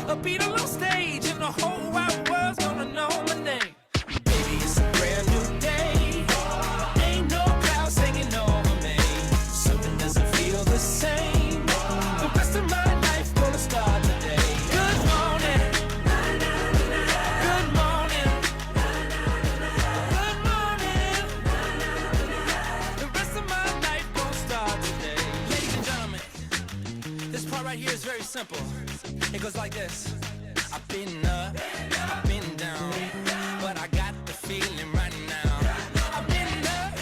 A beat on stage and the whole wide world's gonna know my name. Baby, it's a brand new day. Ain't no clouds hanging over me. Something doesn't feel the same. The rest of my life gonna start today. Good morning. Good morning. Good morning. The rest of my life gonna start today. Ladies and gentlemen, this part right here is very simple. It goes like this. I've been up, I've been down, but I got the feeling right now. I've been up,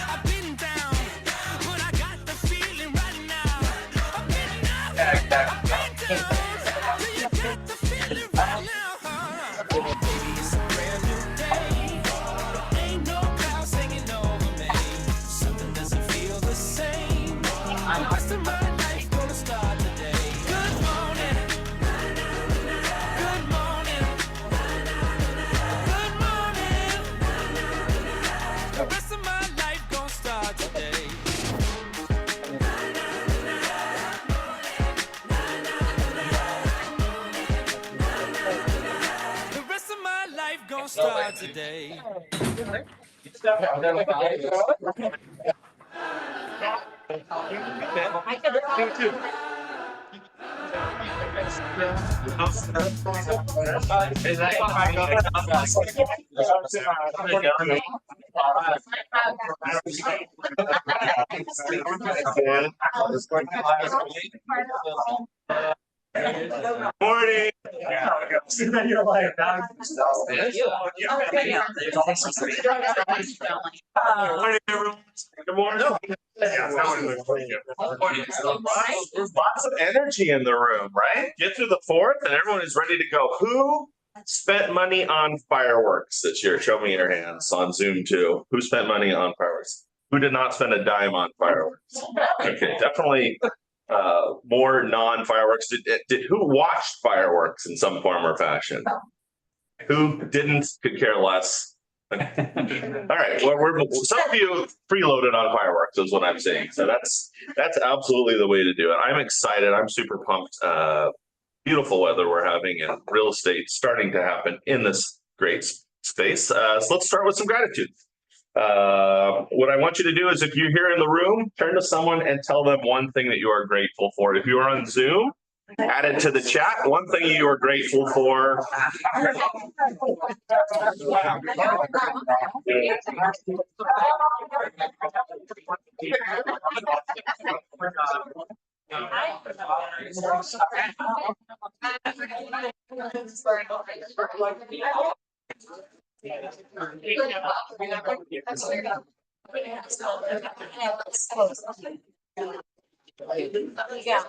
I've been down, but I got the feeling right now. I've been up, I've been down, do you get the feeling right now? Baby, it's a brand new day. Ain't no clouds hanging over me. Something doesn't feel the same. The rest of my life gonna start today. Good morning. Good morning. Good morning. The rest of my life gonna start today. The rest of my life gonna start today. Morning. You're like, morning, everyone. Good morning. There's lots of energy in the room, right? Get through the fourth and everyone is ready to go. Who spent money on fireworks this year? Show me your hands on Zoom too. Who spent money on fireworks? Who did not spend a dime on fireworks? Okay, definitely more non-fireworks. Who watched fireworks in some form or fashion? Who didn't, could care less? All right, well, some of you freeloaded on fireworks is what I'm saying. So that's absolutely the way to do it. I'm excited. I'm super pumped. Beautiful weather we're having and real estate starting to happen in this great space. So let's start with some gratitude. What I want you to do is, if you're here in the room, turn to someone and tell them one thing that you are grateful for. If you are on Zoom, add it to the chat. One thing you are grateful for.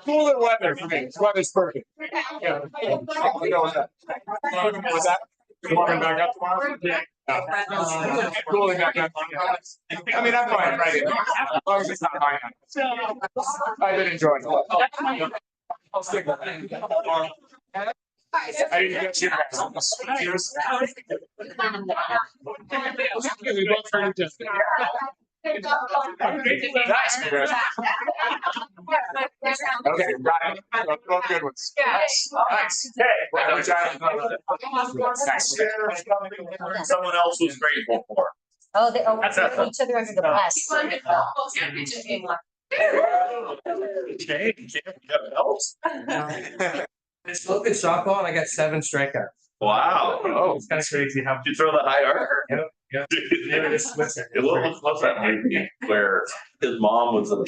Cooler weather for me. Weather's perfect. Yeah. What's that? Warming back up tomorrow? Yeah. Cooling back up. I mean, I'm fine right now. As long as it's not high enough. I've been enjoying it. I'll stick with that. I didn't get you guys. Cheers. We both heard it. Okay, got it. Both good ones. Nice. Someone else was grateful for. Oh, they each other under the bus. Okay, you got belts? I spoke in softball and I got 7 strikeouts. Wow. Oh, it's kind of crazy how Did you throw the high arc? Yeah. It was that movie where his mom was a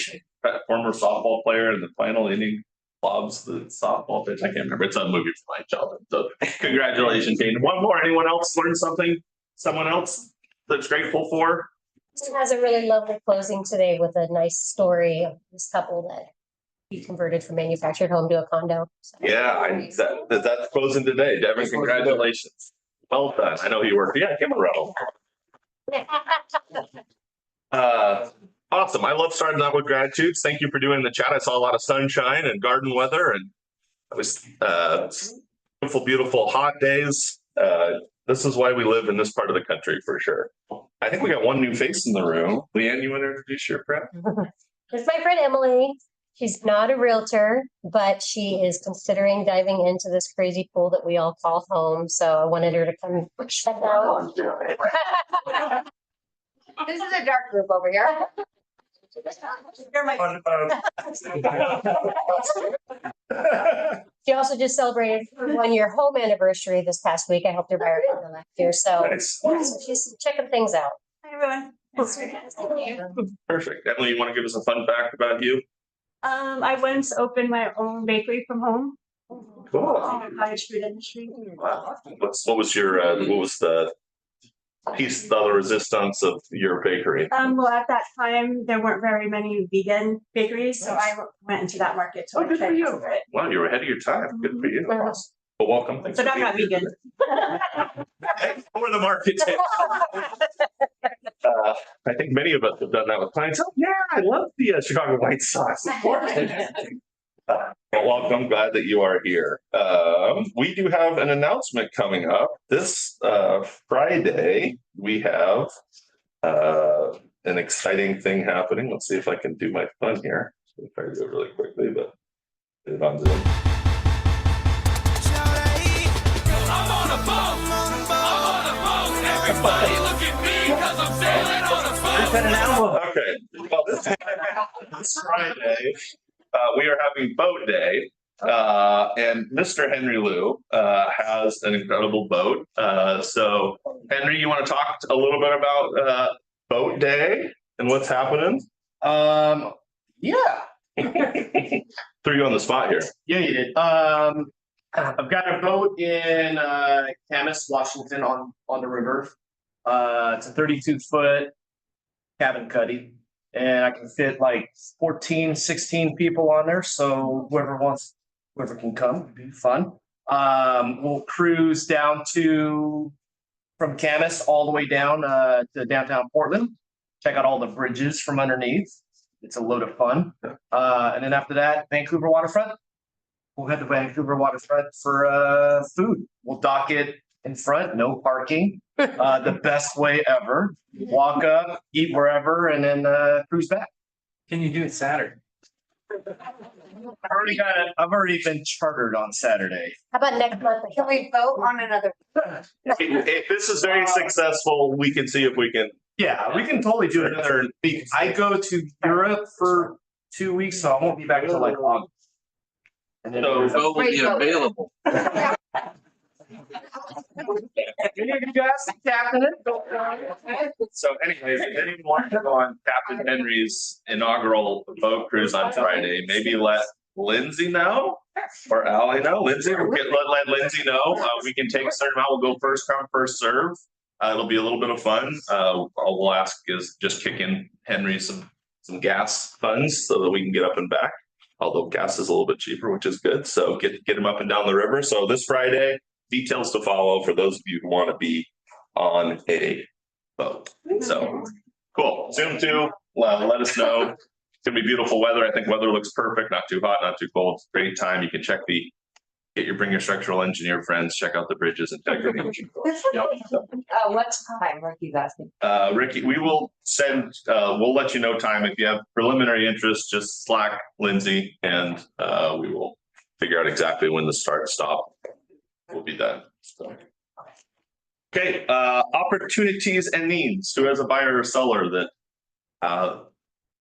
former softball player and the final inning clubs the softball pitch. I can't remember. It's a movie from my childhood. So congratulations, Kane. One more. Anyone else learn something? Someone else that's grateful for? It has a really lovely closing today with a nice story of this couple that he converted from manufactured home to a condo. So. Yeah, that's closing today. Devin, congratulations. Well done. I know you worked. Yeah, give him a rattle. Awesome. I love starting out with gratitudes. Thank you for doing the chat. I saw a lot of sunshine and garden weather, and it was beautiful, beautiful hot days. This is why we live in this part of the country for sure. I think we got one new face in the room. Leanne, you want to introduce your friend? It's my friend Emily. She's not a realtor, but she is considering diving into this crazy pool that we all call home. So I wanted her to come check out. This is a dark group over here. You're my- She also just celebrated her 1-year home anniversary this past week. I helped her buy her condo last year. So, Nice. yeah, so she's checking things out. Hi, everyone. Perfect. Emily, you want to give us a fun fact about you? I once opened my own bakery from home. Cool. Cottage food industry. Wow. What was the piece of the resistance of your bakery? Well, at that time, there weren't very many vegan bakeries, so I went into that market to Good for you. cover it. Wow, you were ahead of your time. Good for you. Mhm. Awesome. Well, welcome. Thanks But for I'm not being here. vegan. For the market. I think many of us have done that with clients. Oh, yeah, I love the Chicago White Sox. Well, welcome. Glad that you are here. We do have an announcement coming up this Friday. We have an exciting thing happening. Let's see if I can do my fun here. I'll try to do it really quickly, but get it on Zoom. I'm on a boat. I'm on a boat. Everybody look at me because I'm sailing on a boat. Okay. Well, this Friday, we are having boat day. And Mr. Henry Liu has an incredible boat. So, Henry, you want to talk a little bit about boat day and what's happening? Yeah, Threw you on the spot here. yeah, you did. I've got a boat in Camas, Washington, on the river. It's a 32-foot cabin cuddy, and I can fit like 14, 16 people on there. So whoever can come, it'd be fun. We'll cruise down from Camas all the way down to downtown Portland. Check out all the bridges from underneath. It's a load of fun. And then after that, Vancouver waterfront. We'll head to Vancouver waterfront for food. We'll dock it in front, no parking. The best way ever. Walk up, eat wherever, and then cruise back. Can you do it Saturday? I've already been chartered on Saturday. How about next month? Can we vote on another? If this is very successful, we can see if we can. Yeah, we can totally do another week. I go to Europe for 2 weeks, so I won't be back till like August. And then So, will be available. any of you guys captain it? So anyways, if anyone wants to go on Captain Henry's inaugural boat cruise on Friday, maybe let Lindsay know or Allie know. Lindsay, let Lindsay know. We can take a certain amount. We'll go first come, first serve. It'll be a little bit of fun. All we'll ask is just kick in Henry some gas funds so that we can get up and back. Although gas is a little bit cheaper, which is good. So get him up and down the river. So this Friday, details to follow for those of you who want to be on a boat. So cool. Zoom too. Let us know. It's gonna be beautiful weather. I think weather looks perfect. Not too hot, not too cold. Great time. You can bring your structural engineer friends, check out the bridges and check everything. What time, Ricky's asking? Ricky, we will we'll let you know time. If you have preliminary interest, just Slack Lindsay and we will figure out exactly when the start stop will be done. So. Okay, opportunities and needs. Who has a buyer or seller that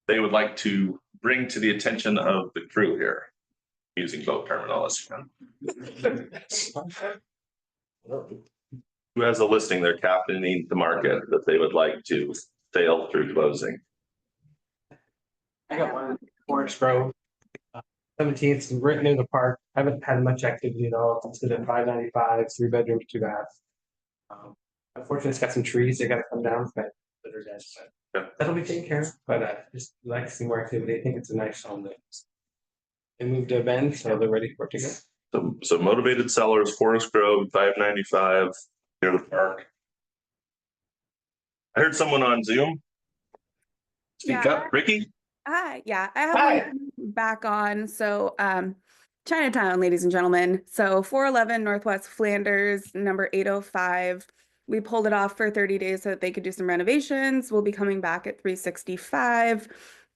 they would like to bring to the attention of the crew here? Using boat terminology. Who has a listing they're captaining the market that they would like to sail through closing? I got one, Forest Grove. 17th, right near the park. Haven't had much activity at all. It's at 595, 3 bedrooms, 2 baths. Unfortunately, it's got some trees. They got to come down, but that are dead. But that'll be taken care of. But just like to see more activity. I think it's a nice home. They moved to Bend, so they're ready for it to go. So motivated sellers, Forest Grove, 595 near the park. I heard someone on Zoom. Speak Yeah. up, Ricky. Hi, yeah, I have Hi. one back on. So, Chinatown, ladies and gentlemen. So 411 Northwest Flanders, number 805. We pulled it off for 30 days so that they could do some renovations. We'll be coming back at 365.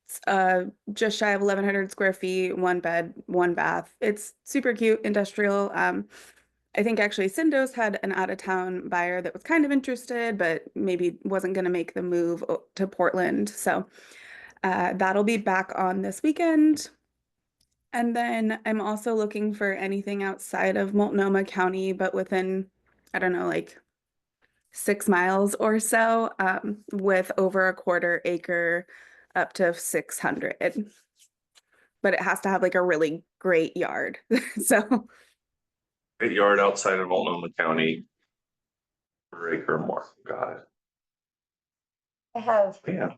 It's just shy of 1,100 square feet, one bed, one bath. It's super cute, industrial. I think actually Syndos had an out-of-town buyer that was kind of interested, but maybe wasn't going to make the move to Portland. So that'll be back on this weekend. And then I'm also looking for anything outside of Multnomah County, but within, I don't know, like 6 miles or so, with over a quarter acre up to 600. But it has to have like a really great yard. So Great yard outside of Multnomah County. Per acre or more. Got it. I have, Yeah.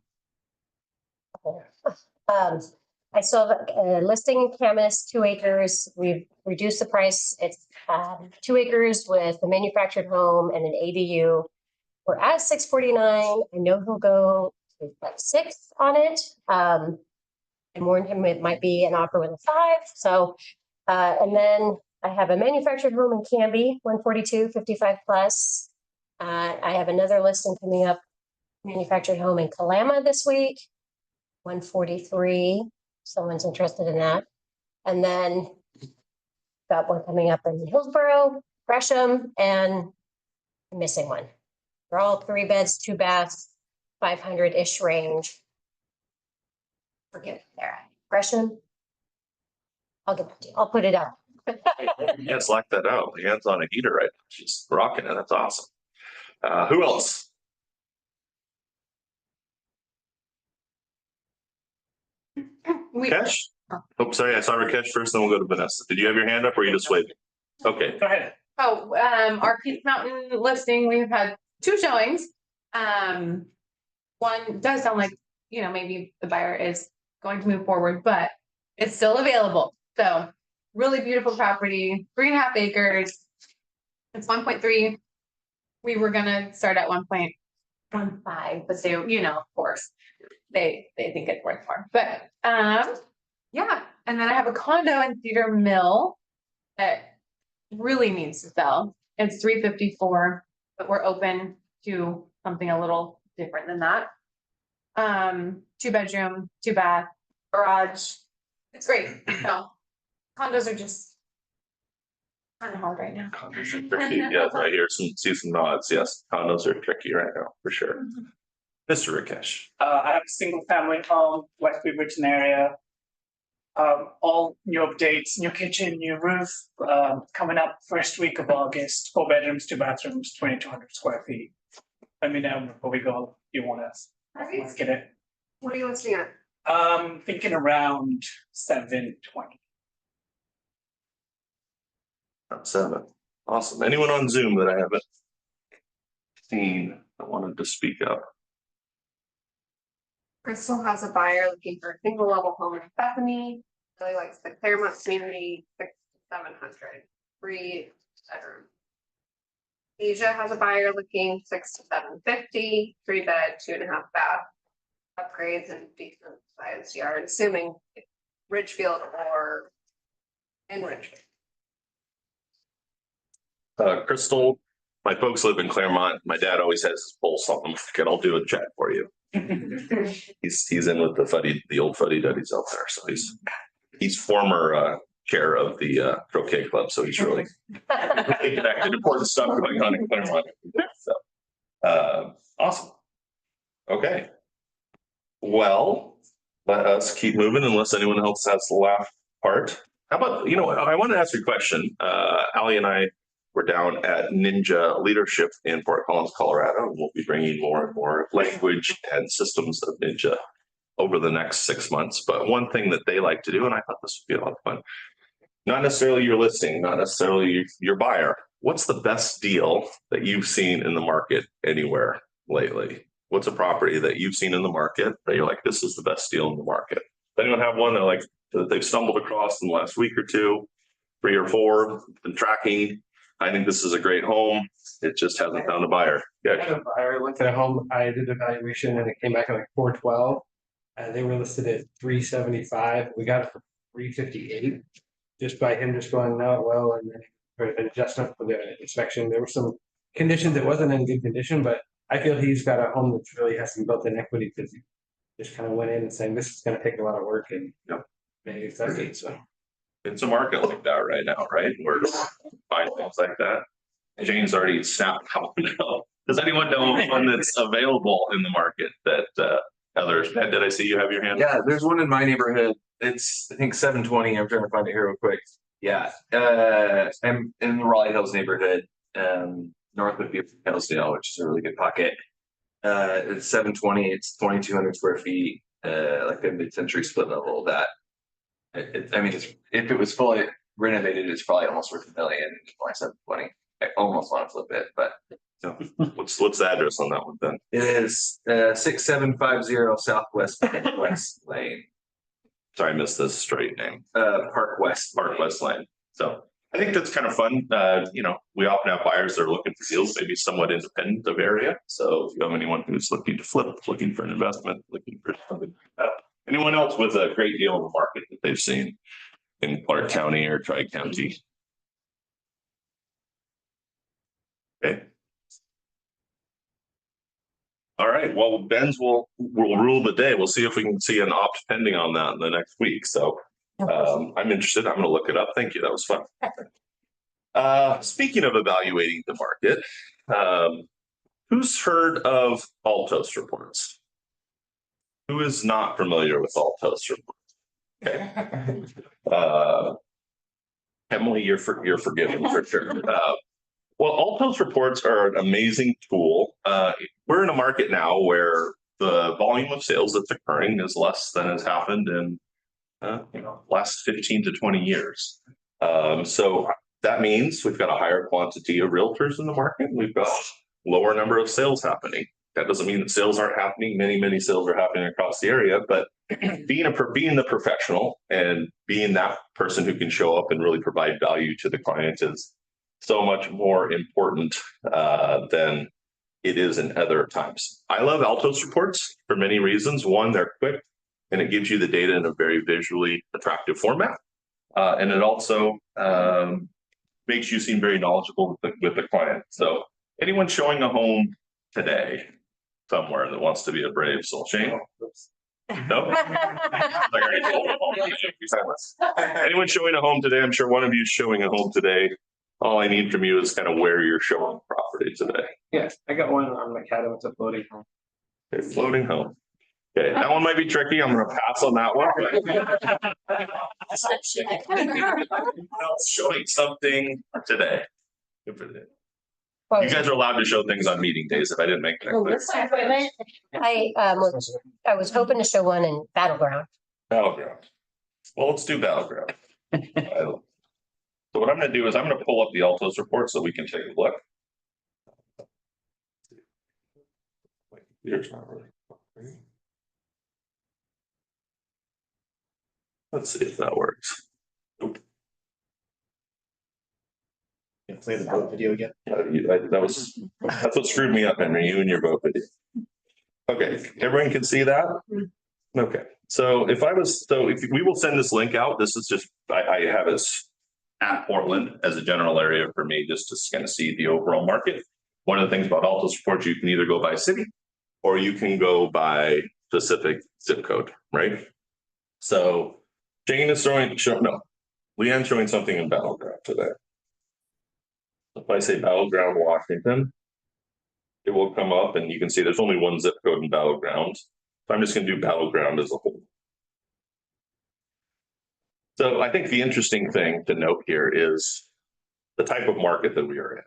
I still have a listing in Camas, 2 acres. We've reduced the price. It's 2 acres with a manufactured home and an ADU. We're at 649. I know he'll go to like 6 on it. I warned him it might be an offer with a 5. So, and then I have a manufactured home in Canby, 142, 55 plus. I have another listing coming up, manufactured home in Kalama this week, 143. Someone's interested in that. And then got one coming up in Hillsborough, Gresham, and I'm missing one. They're all 3 beds, 2 baths, 500-ish range. Forget there. Gresham. I'll get that to you. I'll put it up. Yes, lock that out. The hand's on a heater right now. She's rocking it. That's awesome. Who else? Rakesh? Oh, sorry. I saw Rakesh first, then we'll go to Vanessa. Did you have your hand up or are you just waving? Okay. Go ahead. Oh, our Peach Mountain listing, we've had 2 showings. One does sound like, maybe the buyer is going to move forward, but it's still available. So really beautiful property, 3.5 acres. It's 1.3. We were gonna start at 1.15, but they, of course, they think it's worth more. But yeah. And then I have a condo in Cedar Mill that really needs to sell. It's 354, but we're open to something a little different than that. 2 bedroom, 2 bath, garage. It's great. No, condos are just kind of hard right now. Condos are tricky. Yes, I see some nods. Yes, condos are tricky right now for sure. Mr. Rakesh. I have a single family home, West Beaverton area. All new updates, new kitchen, new roof, coming up first week of August, 4 bedrooms, 2 bathrooms, 2,200 square feet. Let me know before we go, if you want us. Let's get it. What are you listing at? Thinking around 720. 7. Awesome. Anyone on Zoom that I haven't seen that wanted to speak up? Crystal has a buyer looking for a single level home in Bethany. Really likes the Claremont community, 600 to 700, 3 bedroom. Asia has a buyer looking 600 to 750, 3 bed, 2.5 bath, upgrades and decent sized yard, assuming Ridgefield or in Ridgefield. Crystal, my folks live in Claremont. My dad always has his pulse on the market. I'll do a check for you. He's in with the old fuddy duddies out there. So he's former chair of the croquet club. So he's really connected. Important stuff going on in Claremont. So awesome. Okay. Well, let us keep moving unless anyone else has the last part. How about, I want to ask you a question. Allie and I were down at Ninja Leadership in Fort Collins, Colorado, and we'll be bringing more and more language and systems of Ninja over the next 6 months. But one thing that they like to do, and I thought this would be a lot of fun, not necessarily your listing, not necessarily your buyer. What's the best deal that you've seen in the market anywhere lately? What's a property that you've seen in the market that you're like, this is the best deal in the market? Does anyone have one that they've stumbled across in the last week or 2, 3 or 4, been tracking? I think this is a great home. It just hasn't found a buyer. I had a buyer looked at a home. I did an evaluation and it came back at like 412. They were listed at 375. We got it for 358. Just by him just going, no, well, and then there an adjustment for the inspection. There were some conditions that wasn't in good condition, but I feel he's got a home that really has some built-in equity because just kind of went in and saying, this is gonna take a lot of work and. Yep. Maybe accepted, so. It's a market like that right now, right? Where find things like that. Jane's already snapped out now. Does anyone know one that's available in the market that others? Ed, did I see you have your hand? Yeah, there's one in my neighborhood. It's, I think, 720. I'm trying to find it here real quick. Yeah, I'm in the Raleigh Hills neighborhood, north of Hillsdale, which is a really good pocket. It's 720. It's 2,200 square feet, like a mid-century split level. That I mean, if it was fully renovated, it's probably almost worth $1 million. Why 720? I almost want to flip it, but What's the address on that one then? it is 6750 Southwest West Lane, Sorry, I missed the straight name. Park West. Park West Lane. So I think that's kind of fun. You know, we often have buyers that are looking for deals, maybe somewhat independent of area. So if you have anyone who's looking to flip, looking for an investment, looking for something like that. Anyone else with a great deal in the market that they've seen in Clark County or Tri-County? Okay. All right. Well, Ben's will rule the day. We'll see if we can see an opt pending on that in the next week. So I'm interested. I'm going to look it up. Thank you. That was fun. Speaking of evaluating the market, who's heard of Altos reports? Who is not familiar with Altos reports? Okay. Emily, you're forgiven for sure. Well, Altos reports are an amazing tool. We're in a market now where the volume of sales that's occurring is less than has happened in last 15 to 20 years. So that means we've got a higher quantity of realtors in the market. We've got lower number of sales happening. That doesn't mean that sales aren't happening. Many sales are happening across the area, but being the professional and being that person who can show up and really provide value to the client is so much more important than it is in other times. I love Altos reports for many reasons. One, they're quick and it gives you the data in a very visually attractive format. And it also makes you seem very knowledgeable with the client. So anyone showing a home today somewhere that wants to be a brave soul, Shane? No? Anyone showing a home today? I'm sure one of you is showing a home today. All I need from you is kind of where you're showing property today. Yeah, I got one on Macadam. It's a floating home. Okay, floating home. Okay, that one might be tricky. I'm going to pass on that one. Showing something today. You guys are allowed to show things on meeting days if I didn't make that clear. I was hoping to show one in Battleground. Battleground. Well, let's do Battleground. So what I'm going to do is I'm going to pull up the Altos report so we can take a look. Here's not really. Let's see if that works. Nope. Can play the boat video again. That's what screwed me up, Henry. You and your boat video. Okay, everyone can see that. Okay, so if we will send this link out. This is just I have it at Portland as a general area for me, just to kind of see the overall market. One of the things about Altos reports, you can either go by city or you can go by specific zip code, right? So Jane is Leanne's showing something in Battleground today. If I say Battleground, Washington, it will come up and you can see there's only one zip code in Battleground. So I'm just going to do Battleground as a whole. So I think the interesting thing to note here is the type of market that we are in.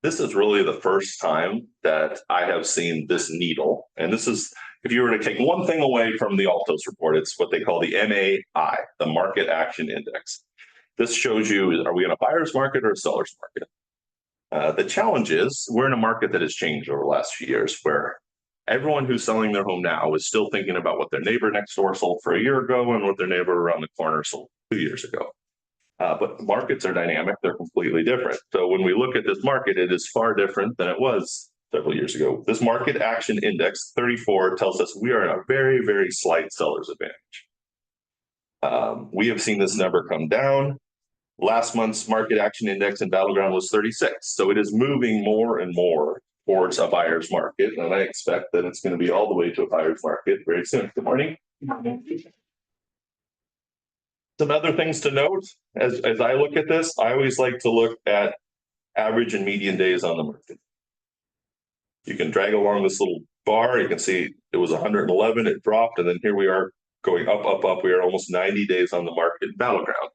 This is really the first time that I have seen this needle. And this is, if you were to take one thing away from the Altos report, it's what they call the MAI, the Market Action Index. This shows you, are we in a buyer's market or a seller's market? The challenge is we're in a market that has changed over the last few years where everyone who's selling their home now is still thinking about what their neighbor next door sold for a year ago and what their neighbor around the corner sold 2 years ago. But the markets are dynamic. They're completely different. So when we look at this market, it is far different than it was several years ago. This Market Action Index 34 tells us we are in a very, very slight seller's advantage. We have seen this number come down. Last month's Market Action Index in Battleground was 36. So it is moving more and more towards a buyer's market, and I expect that it's going to be all the way to a buyer's market very soon. Good morning. Some other things to note as I look at this, I always like to look at average and median days on the market. You can drag along this little bar. You can see it was 111, it dropped, and then here we are going up, up, up. We are almost 90 days on the market. Battleground.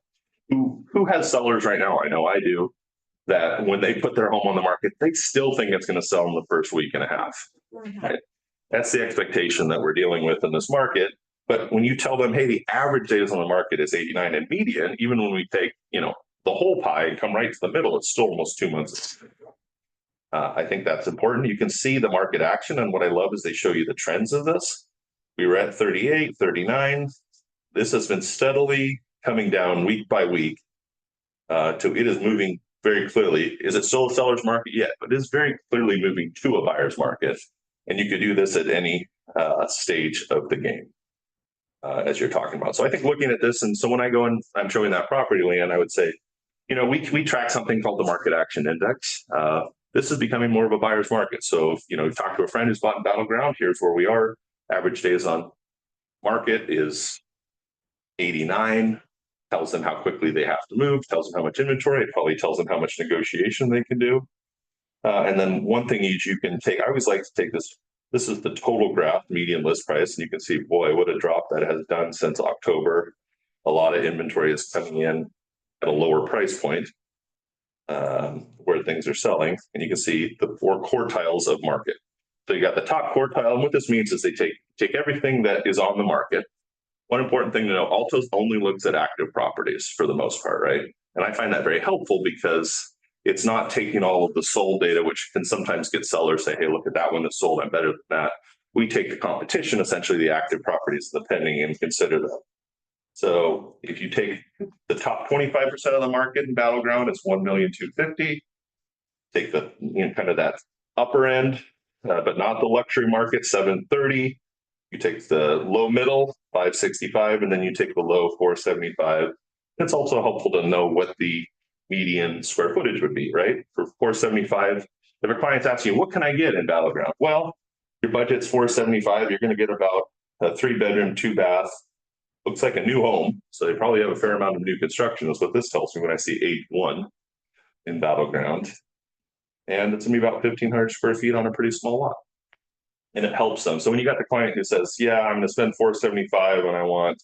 Who has sellers right now? I know I do. That when they put their home on the market, they still think it's going to sell in the first week and a half. Right? That's the expectation that we're dealing with in this market. But when you tell them, hey, the average days on the market is 89 and median, even when we take, the whole pie and come right to the middle, it's still almost 2 months. I think that's important. You can see the market action. And what I love is they show you the trends of this. We were at 38, 39. This has been steadily coming down week by week. It is moving very clearly. Is it still a seller's market yet? But it is very clearly moving to a buyer's market. And you could do this at any stage of the game. As you're talking about. So I think looking at this, and so when I go and I'm showing that property land, I would say, we track something called the market action index. This is becoming more of a buyer's market. So if, talk to a friend who's bought in Battleground, here's where we are. Average days on market is 89, tells them how quickly they have to move, tells them how much inventory, it probably tells them how much negotiation they can do. And then one thing you can take, I always like to take this. This is the total graph, median list price, and you can see, boy, what a drop that has done since October. A lot of inventory is coming in at a lower price point where things are selling, and you can see the 4 quartiles of market. So you got the top quartile, and what this means is they take everything that is on the market. One important thing to know, Altos only looks at active properties for the most part, right? And I find that very helpful because it's not taking all of the sold data, which can sometimes get sellers say, hey, look at that one that's sold, I'm better than that. We take the competition, essentially the active properties, the pending, and consider them. So if you take the top 25% of the market in Battleground, it's 1,250,000. Take the kind of that upper end, but not the luxury market, 730. You take the low middle, 565, and then you take the low 475. It's also helpful to know what the median square footage would be, right? For 475, if a client's asking you, what can I get in Battleground? Well, your budget's 475, you're going to get about a 3-bedroom, 2-bath. Looks like a new home. So they probably have a fair amount of new construction. That's what this tells me when I see age 1 in Battleground. And it's going to be about 1,500 square feet on a pretty small lot. And it helps them. So when you got the client who says, yeah, I'm going to spend 475 and I want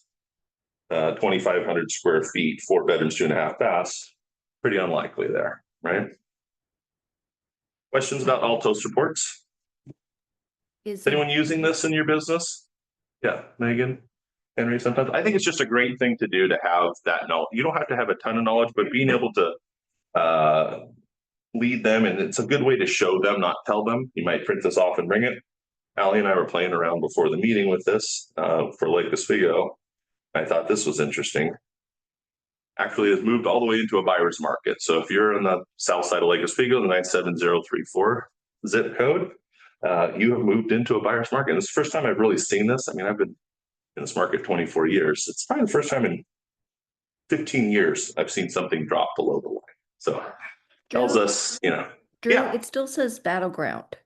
2,500 square feet, 4 bedrooms, 2.5 baths, pretty unlikely there, right? Questions about Altos reports? Is anyone using this in your business? Yeah, Megan, Henry, sometimes. I think it's just a great thing to do to have that knowledge. You don't have to have a ton of knowledge, but being able to lead them, and it's a good way to show them, not tell them. You might print this off and bring it. Allie and I were playing around before the meeting with this for Lake Oswego. I thought this was interesting. Actually, it's moved all the way into a buyer's market. So if you're on the south side of Lake Oswego, the 97034 zip code, you have moved into a buyer's market. And it's the first time I've really seen this. I mean, I've been in this market 24 years. It's probably the first time in 15 years I've seen something drop below the line. So tells us, Drew, it still says Battleground.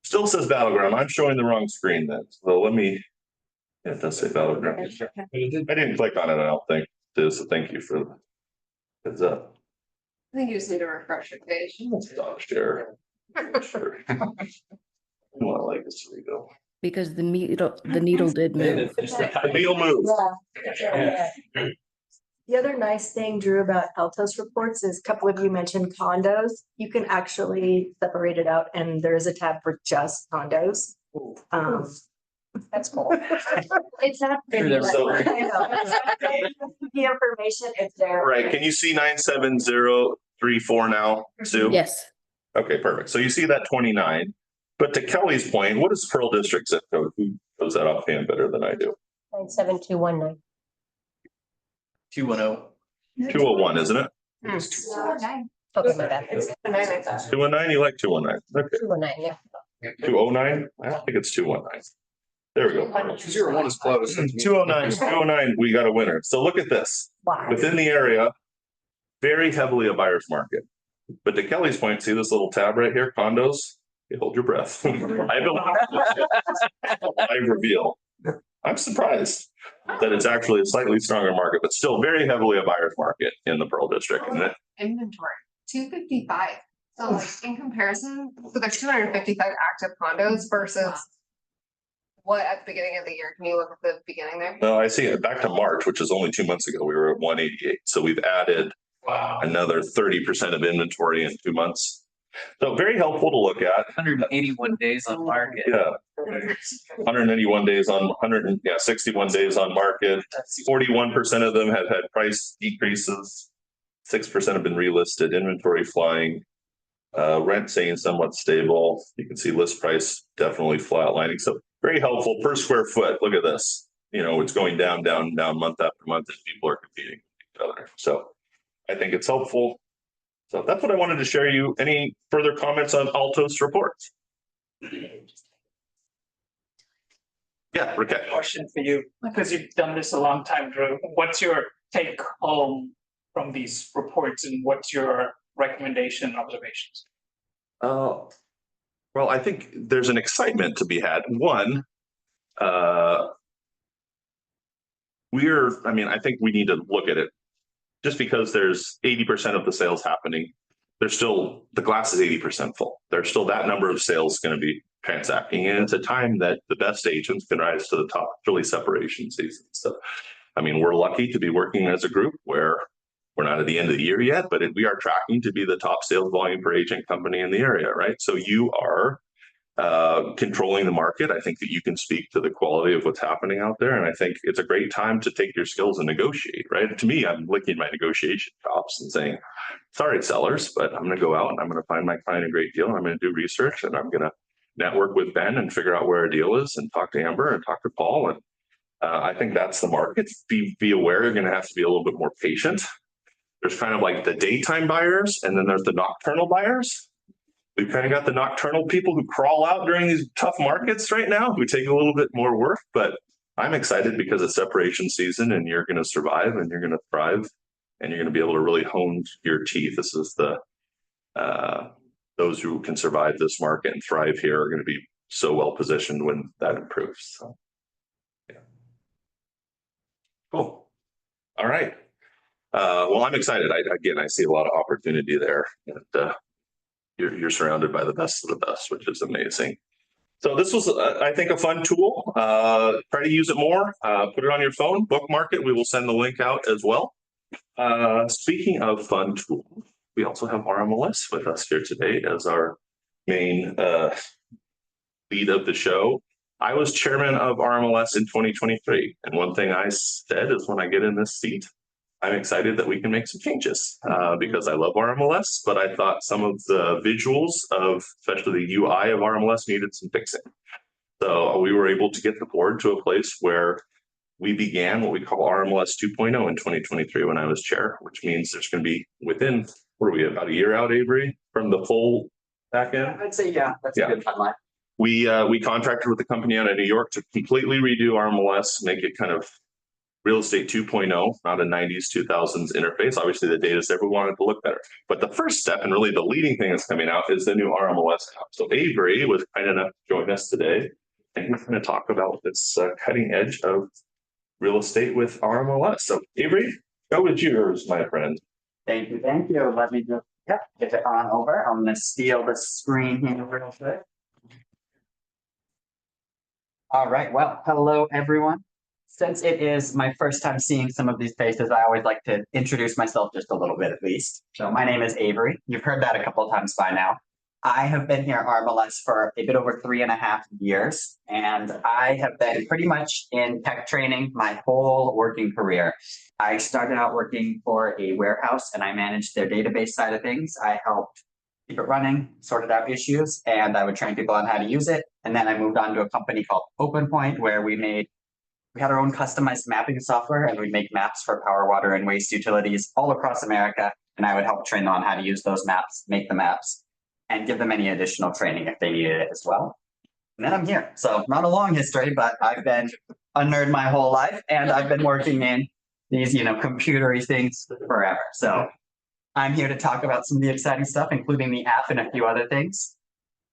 Still says Battleground. I'm showing the wrong screen then. So let me, it does say Battleground. I didn't click on it, I don't think. So thank you for the heads up. I think you just need to refresh your page. Stop share. Sure. Well, I like this. Here we go. Because the needle did move. The needle moved. Yeah. The other nice thing, Drew, about Altos reports is a couple of you mentioned condos. You can actually separate it out, and there is a tab for just condos. That's cool. It's not pretty. The information is there. Right. Can you see 97034 now, Sue? Yes. Okay, perfect. So you see that 29. But to Kelly's point, what is Pearl District zip code? Who knows that offhand better than I do? 97219. 210. 201, isn't it? Okay, my bad. 219, you like 219. Okay. 219, yeah. 209? I don't think it's 219. There we go. 201 is close. 209, we got a winner. So look at this. Wow. Within the area, very heavily a buyer's market. But to Kelly's point, see this little tab right here, condos? You hold your breath. I reveal. I'm surprised that it's actually a slightly stronger market, but still very heavily a buyer's market in the Pearl District, isn't it? Inventory, 255. So like in comparison, so there's 255 active condos versus what at the beginning of the year? Can you look at the beginning there? No, I see it back to March, which is only 2 months ago. We were at 188. So we've added another 30% of inventory in 2 months. So very helpful to look at. 181 days on market. Yeah. 181 days on 61 days on market. 41% of them have had price decreases. 6% have been relisted, inventory flying, rent staying somewhat stable. You can see list price definitely flatlining. So very helpful per square foot. Look at this. You know, it's going down month after month as people are competing with each other. So I think it's helpful. So that's what I wanted to share you. Any further comments on Altos reports? Yeah, Rick. Question for you, because you've done this a long time, Drew. What's your take home from these reports and what's your recommendation and observations? Well, I think there's an excitement to be had. One, I think we need to look at it. Just because there's 80% of the sales happening, the glass is 80% full. There's still that number of sales going to be transacting. And it's a time that the best agents can rise to the top, really separation season. So, I mean, we're lucky to be working as a group where we're not at the end of the year yet, but we are tracking to be the top sales volume per agent company in the area, right? So you are controlling the market. I think that you can speak to the quality of what's happening out there. And I think it's a great time to take your skills and negotiate, right? To me, I'm licking my negotiation chops and saying, sorry, sellers, but I'm going to go out and I'm going to find my client a great deal. And I'm going to do research and I'm going to network with Ben and figure out where a deal is and talk to Amber and talk to Paul. And I think that's the market. Be aware you're going to have to be a little bit more patient. There's kind of like the daytime buyers and then there's the nocturnal buyers. We've kind of got the nocturnal people who crawl out during these tough markets right now, who take a little bit more work, but I'm excited because it's separation season and you're going to survive and you're going to thrive and you're going to be able to really hone your teeth. This is those who can survive this market and thrive here are going to be so well positioned when that improves. So, yeah. Cool. All right. Well, I'm excited. I see a lot of opportunity there. And, you're surrounded by the best of the best, which is amazing. So this was, I think, a fun tool. Try to use it more. Put it on your phone, bookmark it. We will send the link out as well. Speaking of fun tools, we also have RMLS with us here today as our main lead of the show. I was chairman of RMLS in 2023. And one thing I said is when I get in this seat, I'm excited that we can make some changes because I love RMLS, but I thought some of the visuals of especially the UI of RMLS needed some fixing. So we were able to get the board to a place where we began what we call RMLS 2.0 in 2023 when I was chair, which means there's going to be within, what are we, about a year out, Avery, from the full back end? I'd say, yeah, that's a good timeline. We contracted with the company out of New York to completely redo RMLS, make it kind of real estate 2.0, not a 90s, 2000s interface. Obviously the data set we wanted to look better. But the first step and really the leading thing that's coming out is the new RMLS app. So Avery was kind enough to join us today. And he's going to talk about this cutting edge of real estate with RMLS. So Avery, go with yours, my friend. Thank you. Let me just get it on over. I'm going to steal the screen here real quick. All right. Well, hello, everyone. Since it is my first time seeing some of these faces, I always like to introduce myself just a little bit at least. So my name is Avery. You've heard that a couple of times by now. I have been here at RMLS for a bit over 3.5 years, and I have been pretty much in tech training my whole working career. I started out working for a warehouse and I managed their database side of things. I helped keep it running, sorted out issues, and I would train people on how to use it. And then I moved on to a company called OpenPoint where we had our own customized mapping software and we'd make maps for power, water, and waste utilities all across America. And I would help train them on how to use those maps, make the maps, and give them any additional training if they needed it as well. And then I'm here. So not a long history, but I've been a nerd my whole life and I've been working in these, computery things forever. So I'm here to talk about some of the exciting stuff, including the app and a few other things.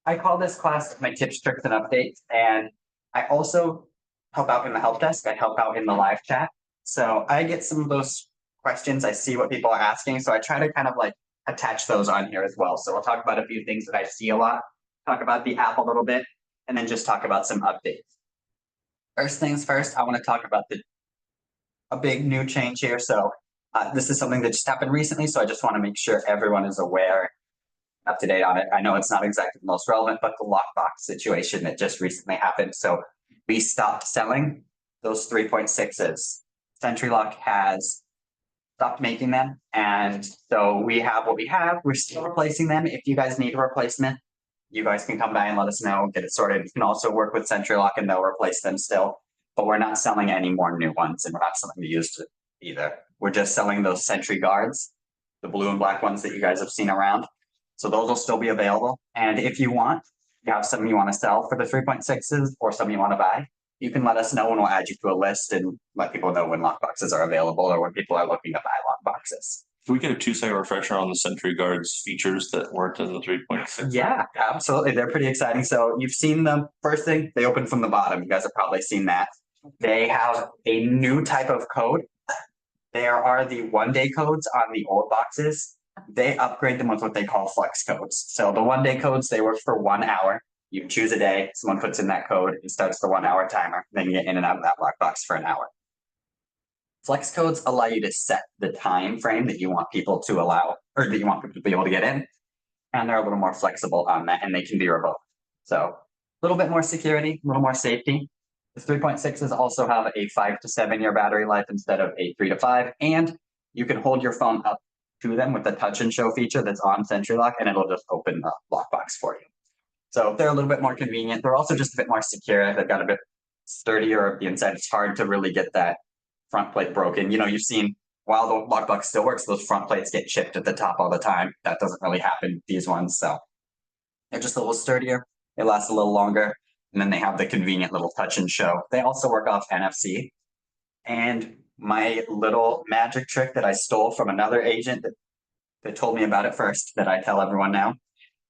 I call this class my tips, tricks, and updates, and I also help out in the help desk. I help out in the live chat. So I get some of those questions. I see what people are asking. So I try to kind of like attach those on here as well. So we'll talk about a few things that I see a lot, talk about the app a little bit, and then just talk about some updates. First things first, I want to talk about a big new change here. So this is something that just happened recently. So I just want to make sure everyone is aware, up to date on it. I know it's not exactly the most relevant, but the lockbox situation that just recently happened. So we stopped selling those 3.6s. SentryLock has stopped making them. And so we have what we have. We're still replacing them. If you guys need a replacement, you guys can come by and let us know, get it sorted. You can also work with SentryLock and they'll replace them still. But we're not selling any more new ones, and we're not selling the used either. We're just selling those Sentry guards, the blue and black ones that you guys have seen around. So those will still be available. And if you want, you have some you want to sell for the 3.6s or some you want to buy, you can let us know and we'll add you to a list and let people know when lockboxes are available or when people are looking to buy lockboxes. Can we get a 2-second refresher on the Sentry Guards features that weren't in the 3.6? Yeah, absolutely. They're pretty exciting. So you've seen them. First thing, they open from the bottom. You guys have probably seen that. They have a new type of code. There are the 1-day codes on the old boxes. They upgrade them with what they call flex codes. So the 1-day codes, they work for 1 hour. You choose a day, someone puts in that code, it starts the 1 hour timer, then you get in and out of that lockbox for an hour. Flex codes allow you to set the time frame that you want people to allow, or that you want people to be able to get in. And they're a little more flexible on that, and they can be revoked. So a little bit more security, a little more safety. The 3.6s also have a 5 to 7 year battery life instead of a 3 to 5. And you can hold your phone up to them with the touch and show feature that's on SentryLock, and it'll just open the lockbox for you. So they're a little bit more convenient. They're also just a bit more secure. They've got a bit sturdier the inside. It's hard to really get that front plate broken. You know, you've seen while the lockbox still works, those front plates get chipped at the top all the time. That doesn't really happen with these ones. So they're just a little sturdier. They last a little longer. And then they have the convenient little touch and show. They also work off NFC. And my little magic trick that I stole from another agent that told me about it first, that I tell everyone now,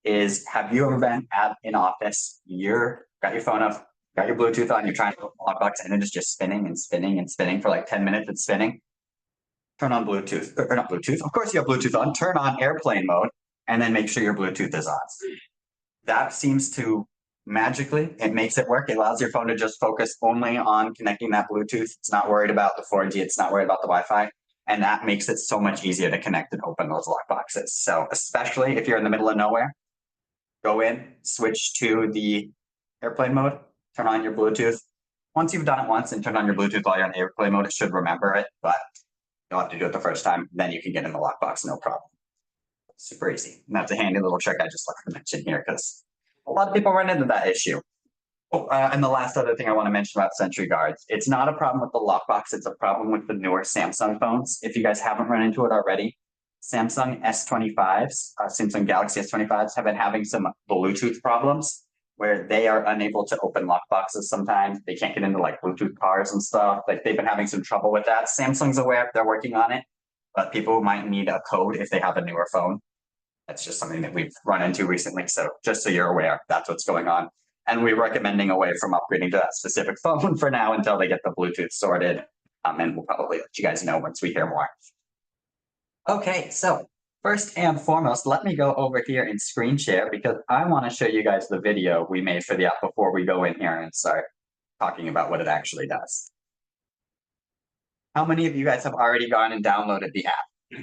is have you ever been at an office, you're got your phone up, got your Bluetooth on, you're trying to open the lockbox, and it is just spinning and spinning and spinning for like 10 minutes, it's spinning. Turn on Bluetooth, or not Bluetooth, of course you have Bluetooth on, turn on airplane mode, and then make sure your Bluetooth is on. That seems to magically, it makes it work. It allows your phone to just focus only on connecting that Bluetooth. It's not worried about the 4G, it's not worried about the Wi-Fi. And that makes it so much easier to connect and open those lockboxes. So especially if you're in the middle of nowhere, go in, switch to the airplane mode, turn on your Bluetooth. Once you've done it once and turned on your Bluetooth while you're on airplane mode, it should remember it, but you'll have to do it the first time. Then you can get in the lockbox, no problem. Super easy. And that's a handy little trick I just like to mention here because a lot of people run into that issue. Oh, and the last other thing I want to mention about Sentry Guards, it's not a problem with the lockbox, it's a problem with the newer Samsung phones. If you guys haven't run into it already, Samsung S25s, Samsung Galaxy S25s have been having some Bluetooth problems where they are unable to open lockboxes sometimes. They can't get into like Bluetooth cars and stuff. Like they've been having some trouble with that. Samsung's aware, they're working on it, but people might need a code if they have a newer phone. That's just something that we've run into recently. So just so you're aware, that's what's going on. And we're recommending away from upgrading to that specific phone for now until they get the Bluetooth sorted. And we'll probably let you guys know once we hear more. Okay, so first and foremost, let me go over here and screen share because I want to show you guys the video we made for the app before we go in here and start talking about what it actually does. How many of you guys have already gone and downloaded the app?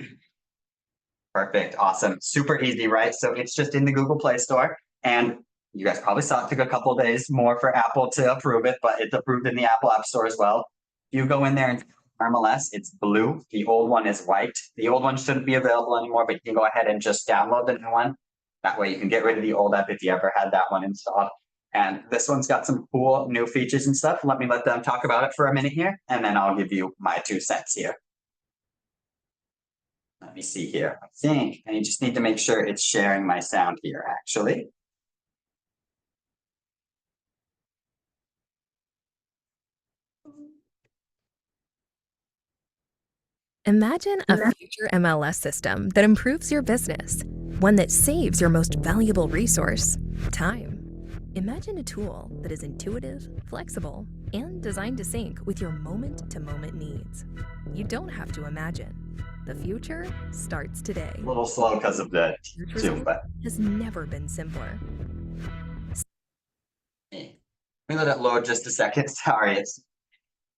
Perfect, awesome, super easy, right? So it's just in the Google Play Store, and you guys probably saw it took a couple of days more for Apple to approve it, but it's approved in the Apple App Store as well. You go in there and RMLS, it's blue. The old one is white. The old one shouldn't be available anymore, but you can go ahead and just download the new one. That way you can get rid of the old app if you ever had that one installed. And this one's got some cool new features and stuff. Let me let them talk about it for a minute here, and then I'll give you my 2 cents here. Let me see here. I think I just need to make sure it's sharing my sound here, actually. Imagine a future MLS system that improves your business, one that saves your most valuable resource, Time. Imagine a tool that is intuitive, flexible, and designed to sync with your moment-to-moment needs. You don't have to imagine. The future starts today. A little slow because of the Zoom, but Has never been simpler. let me let it load just a second. Sorry, it's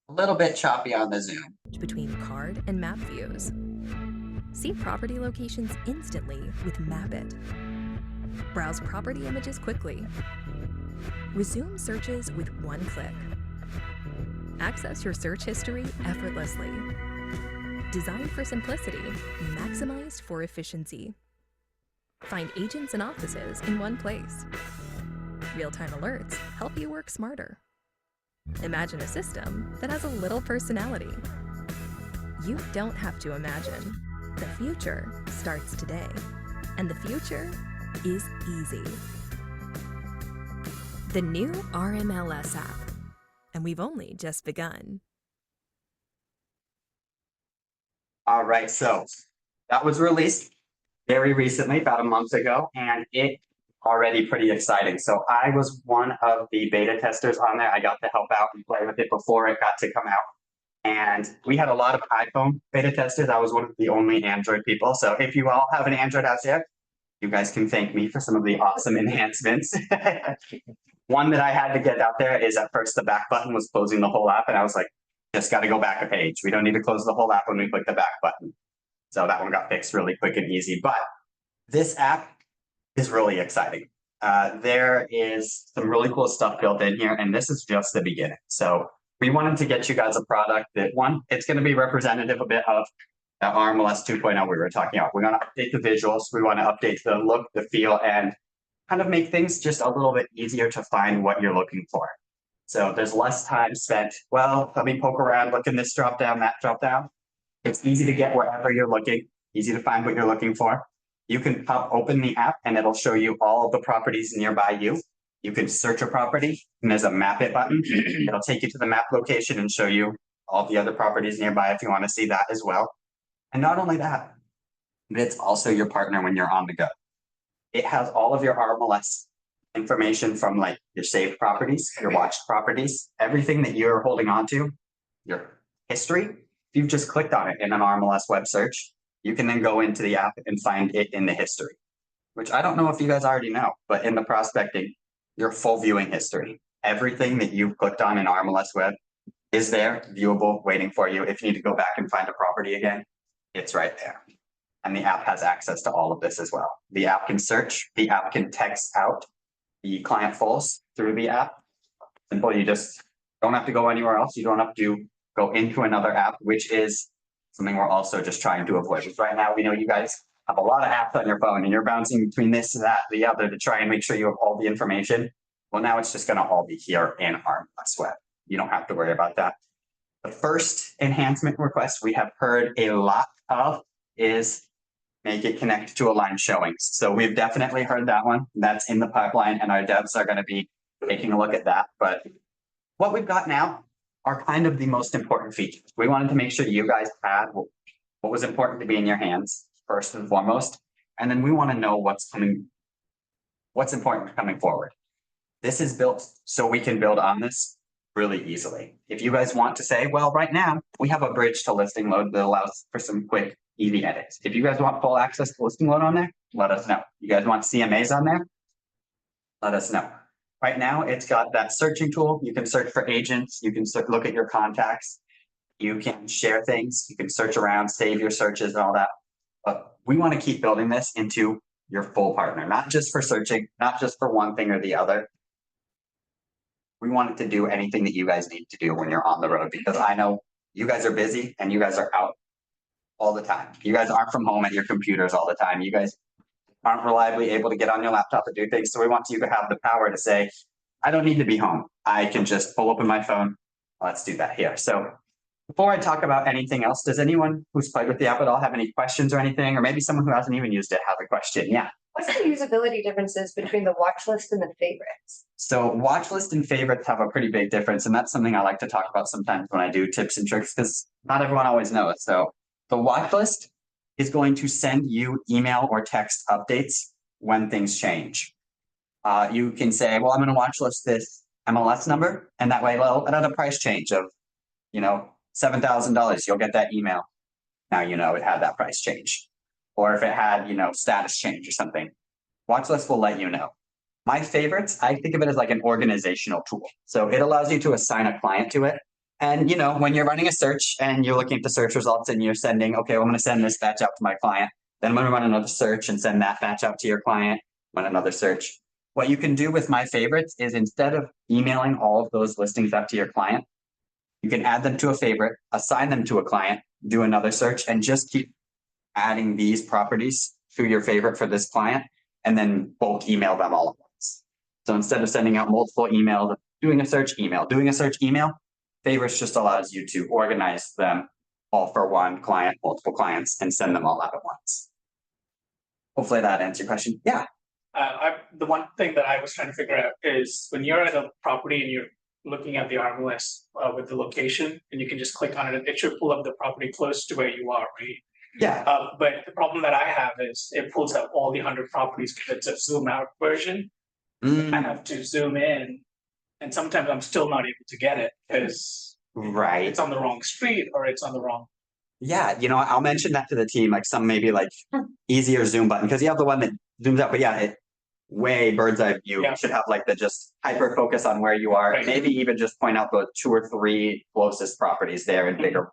a little bit choppy on the Zoom. Between card and map views. See property locations instantly with Map It. Browse property images quickly. Resume searches with one click. Access your search history effortlessly. Designed for simplicity, maximized for efficiency. Find agents and offices in one place. Real-time alerts help you work smarter. Imagine a system that has a little personality. You don't have to imagine. The future starts today, and the future is easy. The new RMLS app, and we've only just begun. All right, so that was released very recently, about a month ago, and it already pretty exciting. So I was one of the beta testers on there. I got to help out and play with it before it got to come out. And we had a lot of iPhone beta testers. I was one of the only Android people. So if you all have an Android out there, you guys can thank me for some of the awesome enhancements. One that I had to get out there is at first the back button was closing the whole app. And I was like, just got to go back a page. We don't need to close the whole app when we click the back button. So that one got fixed really quick and easy. But this app is really exciting. There is some really cool stuff built in here, and this is just the beginning. So we wanted to get you guys a product that, one, it's going to be representative a bit of that RMLS 2.0 we were talking about. We're going to update the visuals. We want to update the look, the feel, and kind of make things just a little bit easier to find what you're looking for. So there's less time spent, well, let me poke around, look in this drop down, that drop down. It's easy to get wherever you're looking, easy to find what you're looking for. You can pop open the app and it'll show you all of the properties nearby you. You can search a property and there's a map it button. It'll take you to the map location and show you all the other properties nearby if you want to see that as well. And not only that, but it's also your partner when you're on the go. It has all of your RMLS information from like your saved properties, your watched properties, everything that you're holding on to, your history. If you've just clicked on it in an RMLS web search, you can then go into the app and find it in the history, which I don't know if you guys already know, but in the prospecting, your full viewing history, everything that you've clicked on in RMLS web is there, viewable, waiting for you. If you need to go back and find a property again, it's right there. And the app has access to all of this as well. The app can search, the app can text out the client fulls through the app. Simple, you just don't have to go anywhere else. You don't have to go into another app, which is something we're also just trying to avoid. Because right now, we know you guys have a lot of apps on your phone and you're bouncing between this, that, the other to try and make sure you have all the information. Well, now it's just going to all be here in RMLS web. You don't have to worry about that. The first enhancement request we have heard a lot of is make it connect to align showings. So we've definitely heard that one. That's in the pipeline and our devs are going to be taking a look at that. But what we've got now are kind of the most important features. We wanted to make sure you guys had what was important to be in your hands first and foremost. And then we want to know what's important coming forward. This is built so we can build on this really easily. If you guys want to say, well, right now we have a bridge to listing load that allows for some quick, easy edits. If you guys want full access to listing load on there, let us know. You guys want CMAs on there? Let us know. Right now, it's got that searching tool. You can search for agents. You can look at your contacts. You can share things. You can search around, save your searches and all that. But we want to keep building this into your full partner, not just for searching, not just for one thing or the other. We want it to do anything that you guys need to do when you're on the road, because I know you guys are busy and you guys are out all the time. You guys aren't from home at your computers all the time. You guys aren't reliably able to get on your laptop and do things. So we want you to have the power to say, I don't need to be home. I can just pull open my phone. Let's do that here. So before I talk about anything else, does anyone who's played with the app at all have any questions or anything? Or maybe someone who hasn't even used it has a question. Yeah. What's the usability differences between the watch list and the favorites? So watch list and favorites have a pretty big difference. And that's something I like to talk about sometimes when I do tips and tricks, because not everyone always knows. So the watch list is going to send you email or text updates when things change. You can say, well, I'm gonna watch list this MLS number, and that way, well, another price change of, $7,000, you'll get that email. Now you know it had that price change. Or if it had, status change or something, watch list will let you know. My favorites, I think of it as like an organizational tool. So it allows you to assign a client to it. And when you're running a search and you're looking at the search results and you're sending, okay, well, I'm going to send this batch out to my client. Then I'm going to run another search and send that batch out to your client, run another search. What you can do with my favorites is instead of emailing all of those listings out to your client, you can add them to a favorite, assign them to a client, do another search, and just keep adding these properties to your favorite for this client, and then bulk email them all at once. So instead of sending out multiple emails, doing a search email, favorites just allows you to organize them all for one client, multiple clients, and send them all out at once. Hopefully that answers your question. Yeah. The one thing that I was trying to figure out is when you're at a property and you're looking at the RMLS with the location, and you can just click on it, it should pull up the property close to where you are, right? Yeah. But the problem that I have is it pulls up all the 100 properties because it's a zoom out version. I have to zoom in, and sometimes I'm still not able to get it because it's on the wrong street or it's on the wrong. Yeah, I'll mention that to the team, like some maybe like easier zoom button, because you have the one that zooms out, but yeah, it way bird's eye view. You should have like the just hyper focus on where you are, maybe even just point out the 2 or 3 closest properties there in bigger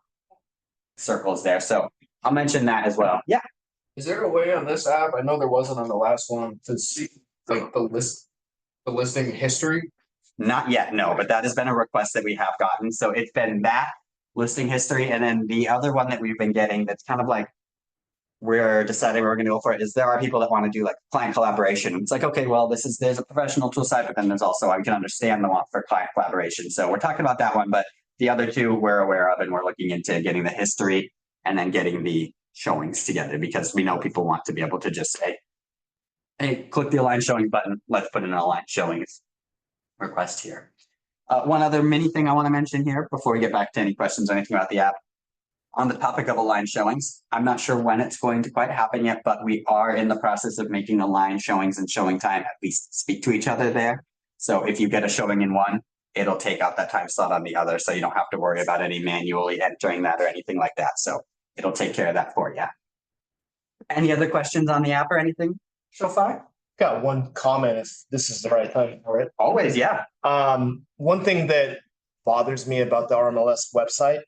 circles there. So I'll mention that as well. Yeah. Is there a way on this app? I know there wasn't on the last one to see like the listing history. Not yet, no, but that has been a request that we have gotten. So it's been that listing history, and then the other one that we've been getting that's kind of like we're deciding we're going to go for it is there are people that want to do like client collaboration. It's like, okay, well, there's a professional tool side, but then there's also, I can understand the want for client collaboration. So we're talking about that one, but the other two we're aware of, and we're looking into getting the history and then getting the showings together, because we know people want to be able to just say, hey, click the align showing button. Let's put in an align showings request here. One other mini thing I want to mention here before we get back to any questions or anything about the app. On the topic of align showings, I'm not sure when it's going to quite happen yet, but we are in the process of making align showings and showing time at least speak to each other there. So if you get a showing in one, it'll take out that time slot on the other. So you don't have to worry about any manually entering that or anything like that. So it'll take care of that for you. Any other questions on the app or anything so far? Got one comment if this is the right time for it. Always, yeah. One thing that bothers me about the RMLS website,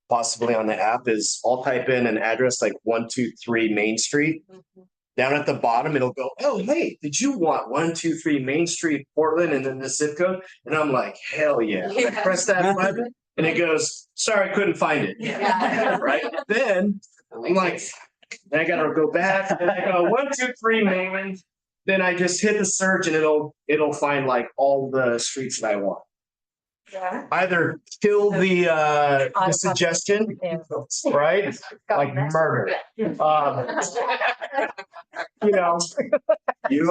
possibly on the app, is I'll type in an address like 123 Main Street. Down at the bottom, it'll go, oh, hey, did you want 123 Main Street, Portland, and then the zip code? And I'm like, hell yeah. I press that button and it goes, sorry, I couldn't find it. Right? Then I'm like, then I gotta go back and I go 123 Main. Then I just hit the search and it'll find like all the streets that I want. Yeah. Either kill the suggestion, right? Like murder. You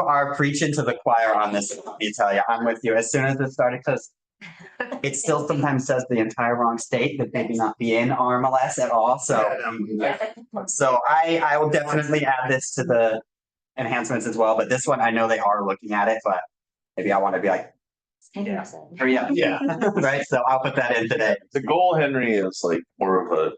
are preaching to the choir on this. Let me tell you, I'm with you. As soon as it started, because it still sometimes says the entire wrong state that maybe not be in RMLS at all. So I will definitely add this to the enhancements as well. But this one, I know they are looking at it, but maybe I want to be like, hurry up. Yeah. Right. So I'll put that in today. The goal, Henry, is like more of a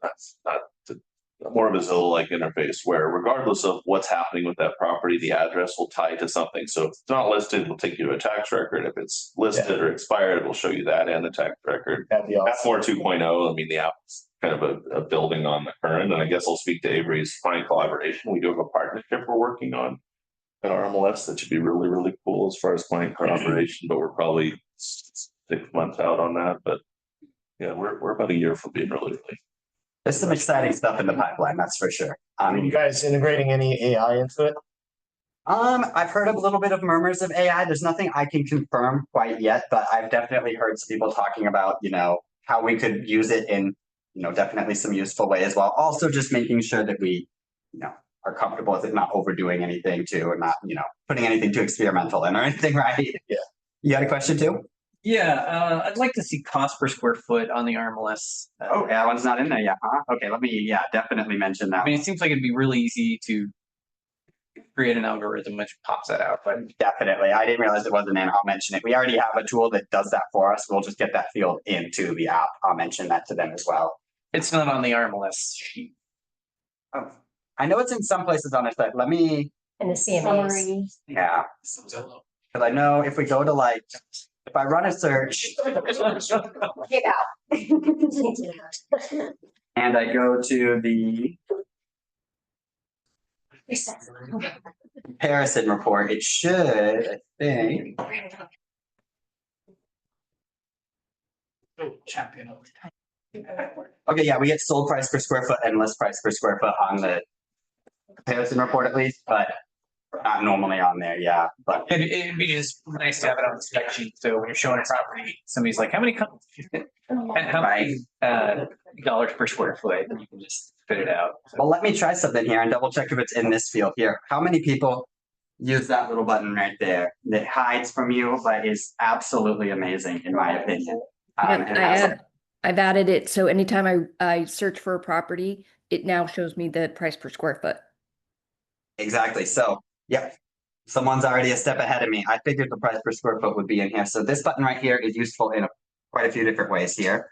Zillow-like interface where regardless of what's happening with that property, the address will tie to something. So if it's not listed, it'll take you to a tax record. If it's listed or expired, it will show you that and the tax record. That'd be awesome. That's more 2.0. I mean, the app's kind of a building on the current. And I guess I'll speak to Avery's client collaboration. We do have a partnership we're working on at RMLS that should be really, really cool as far as client collaboration, but we're probably 6 months out on that. But yeah, we're about a year from being really. There's some exciting stuff in the pipeline, that's for sure. Are you guys integrating any AI into it? I've heard of a little bit of murmurs of AI. There's nothing I can confirm quite yet, but I've definitely heard some people talking about, how we could use it in, definitely some useful way as well. Also just making sure that we, are comfortable with it, not overdoing anything too, and not, putting anything too experimental in or anything, right? Yeah. You had a question too? Yeah, I'd like to see cost per square foot on the RMLS. Oh, that one's not in there yet, huh? Okay, let me, definitely mention that. I mean, it seems like it'd be really easy to create an algorithm which pops that out, but Definitely. I didn't realize it was a name. I'll mention it. We already have a tool that does that for us. We'll just get that field into the app. I'll mention that to them as well. it's not on the RMLS sheet. Oh, I know it's in some places on their site. Let me, And the CMAs. yeah. Because I know if we go to like, if I run a search Get out. and I go to the comparison report, it should, I think. Champion. Okay, yeah, we get sold price per square foot and list price per square foot on the comparison report at least, but not normally on there, yeah, but. It'd be just nice to have it on the spec sheet, so when you're showing a property, somebody's like, how many and how many dollars per square foot, and you can just fit it out. Well, let me try something here and double check if it's in this field here. How many people use that little button right there that hides from you, but is absolutely amazing in my opinion? And it has I've added it, so anytime I search for a property, it now shows me the price per square foot. exactly, so, yep. Someone's already a step ahead of me. I figured the price per square foot would be in here. So this button right here is useful in quite a few different ways here.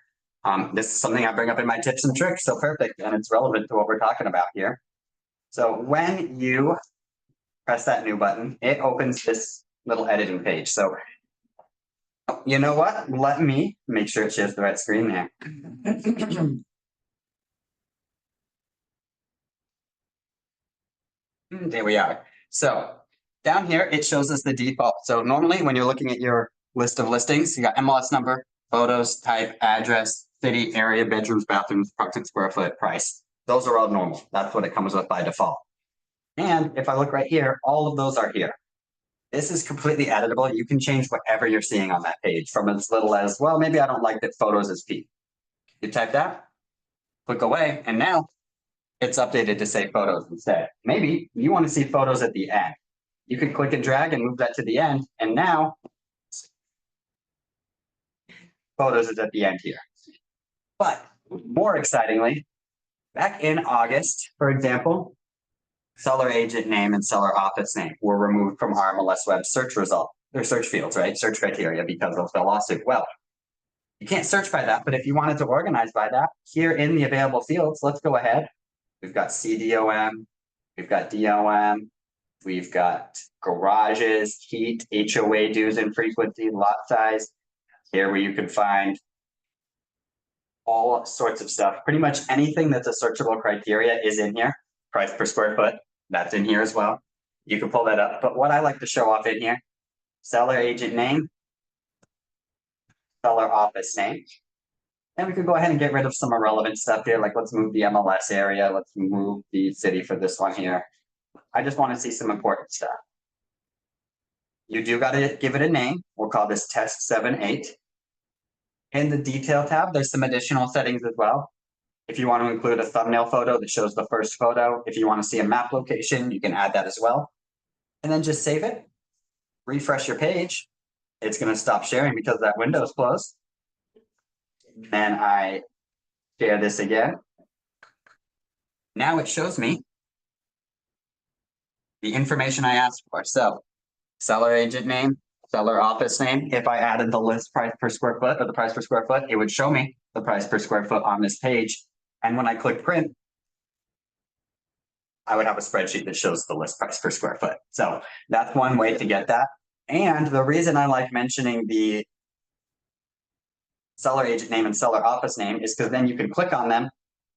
This is something I bring up in my tips and tricks, so perfect, and it's relevant to what we're talking about here. So when you press that new button, it opens this little editing page. So you know what? Let me make sure it shares the right screen there. There we are. So down here, it shows us the default. So normally when you're looking at your list of listings, you got MLS number, photos, type, address, city, area, bedrooms, bathrooms, approximate square foot, price. Those are all normal. That's what it comes with by default. And if I look right here, all of those are here. This is completely editable. You can change whatever you're seeing on that page from as little as, well, maybe I don't like that photos is P. You type that, click away, and now it's updated to say photos instead. Maybe you want to see photos at the end. You can click and drag and move that to the end, and now photos is at the end here. But more excitingly, back in August, for example, seller agent name and seller office name were removed from RMLS web search result, or search fields, right? Search criteria because of the lawsuit. Well, you can't search by that, but if you wanted to organize by that, here in the available fields, let's go ahead. We've got CDOM, we've got DOM, we've got garages, heat, HOA dues and frequency, lot size. Here where you can find all sorts of stuff. Pretty much anything that's a searchable criteria is in here. Price per square foot, that's in here as well. You can pull that up, but what I like to show off in here, seller agent name, seller office name. And we could go ahead and get rid of some irrelevant stuff here, like let's move the MLS area, let's move the city for this one here. I just want to see some important stuff. You do got to give it a name. We'll call this test 7-8. In the detail tab, there's some additional settings as well. If you want to include a thumbnail photo that shows the first photo, if you want to see a map location, you can add that as well. And then just save it, refresh your page. It's going to stop sharing because that window is closed. Then I share this again. Now it shows me the information I asked for. So seller agent name, seller office name. If I added the list price per square foot or the price per square foot, it would show me the price per square foot on this page. And when I click print, I would have a spreadsheet that shows the list price per square foot. So that's one way to get that. And the reason I like mentioning the seller agent name and seller office name is because then you can click on them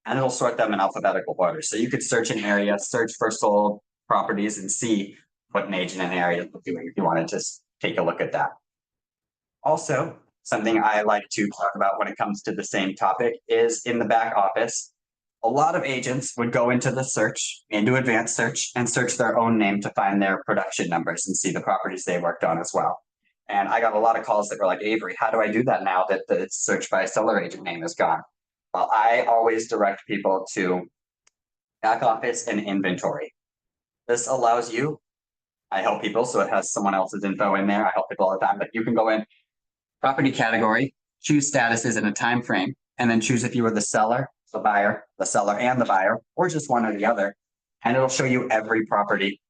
and it'll sort them in alphabetical order. So you could search an area, search for sold properties and see what an agent in an area is doing if you wanted to take a look at that. Also, something I like to talk about when it comes to the same topic is in the back office. A lot of agents would go into the search, into advanced search, and search their own name to find their production numbers and see the properties they worked on as well. And I got a lot of calls that were like, Avery, how do I do that now that the search by seller agent name is gone? Well, I always direct people to back office and inventory. This allows you, I help people, so it has someone else's info in there. I help people all the time, but you can go in property category, choose statuses in a time frame, and then choose if you were the seller, the buyer, the seller and the buyer, or just one or the other. And it'll show you every property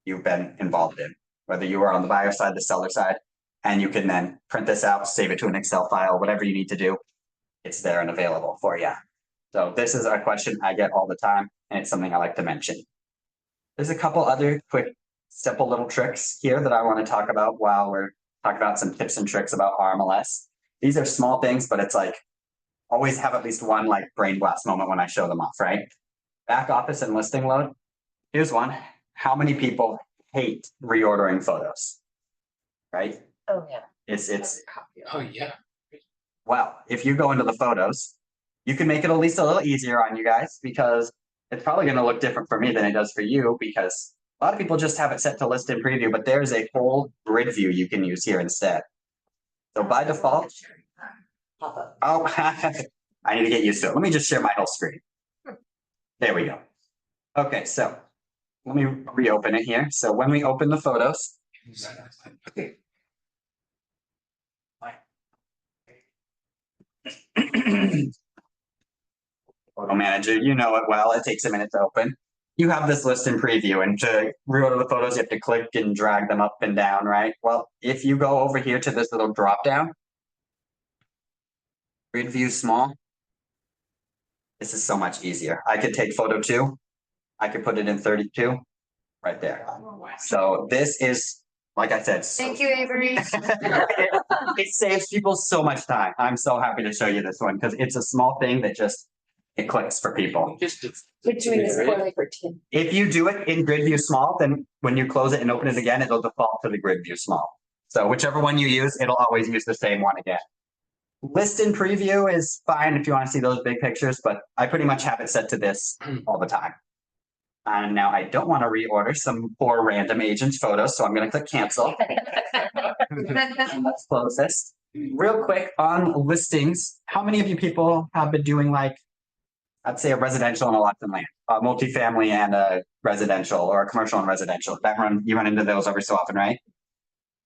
you've been involved in, whether you are on the buyer side, the seller side, and you can then print this out, save it to an Excel file, whatever you need to do. It's there and available for you. So this is a question I get all the time, and it's something I like to mention. There's a couple other quick, simple little tricks here that I want to talk about while we're talking about some tips and tricks about RMLS. These are small things, but it's like always have at least one like brain blast moment when I show them off, right? Back office and listing load. Here's one. How many people hate reordering photos? Right? Oh, yeah. It's Oh, yeah. well, if you go into the photos, you can make it at least a little easier on you guys because it's probably going to look different for me than it does for you because a lot of people just have it set to list in preview, but there's a whole grid view you can use here instead. So by default, oh, I need to get used to it. Let me just share my whole screen. There we go. Okay, so let me reopen it here. So when we open the photos, Photo Manager, you know it well. It takes a minute to open. You have this list in preview, and to reorder the photos, you have to click and drag them up and down, right? Well, if you go over here to this little drop down, grid view small, this is so much easier. I could take photo 2, I could put it in 32, right there. So this is, like I said, Thank you, Avery. it saves people so much time. I'm so happy to show you this one because it's a small thing that just it clicks for people. Which means poorly for Tim. If you do it in grid view small, then when you close it and open it again, it'll default to the grid view small. So whichever one you use, it'll always use the same one again. List in preview is fine if you want to see those big pictures, but I pretty much have it set to this all the time. And now I don't want to reorder some poor random agent's photos, so I'm going to click cancel. Let's close this. Real quick on listings, how many of you people have been doing like, I'd say a residential and a lot of land, multifamily and a residential or a commercial and residential? You run into those every so often, right?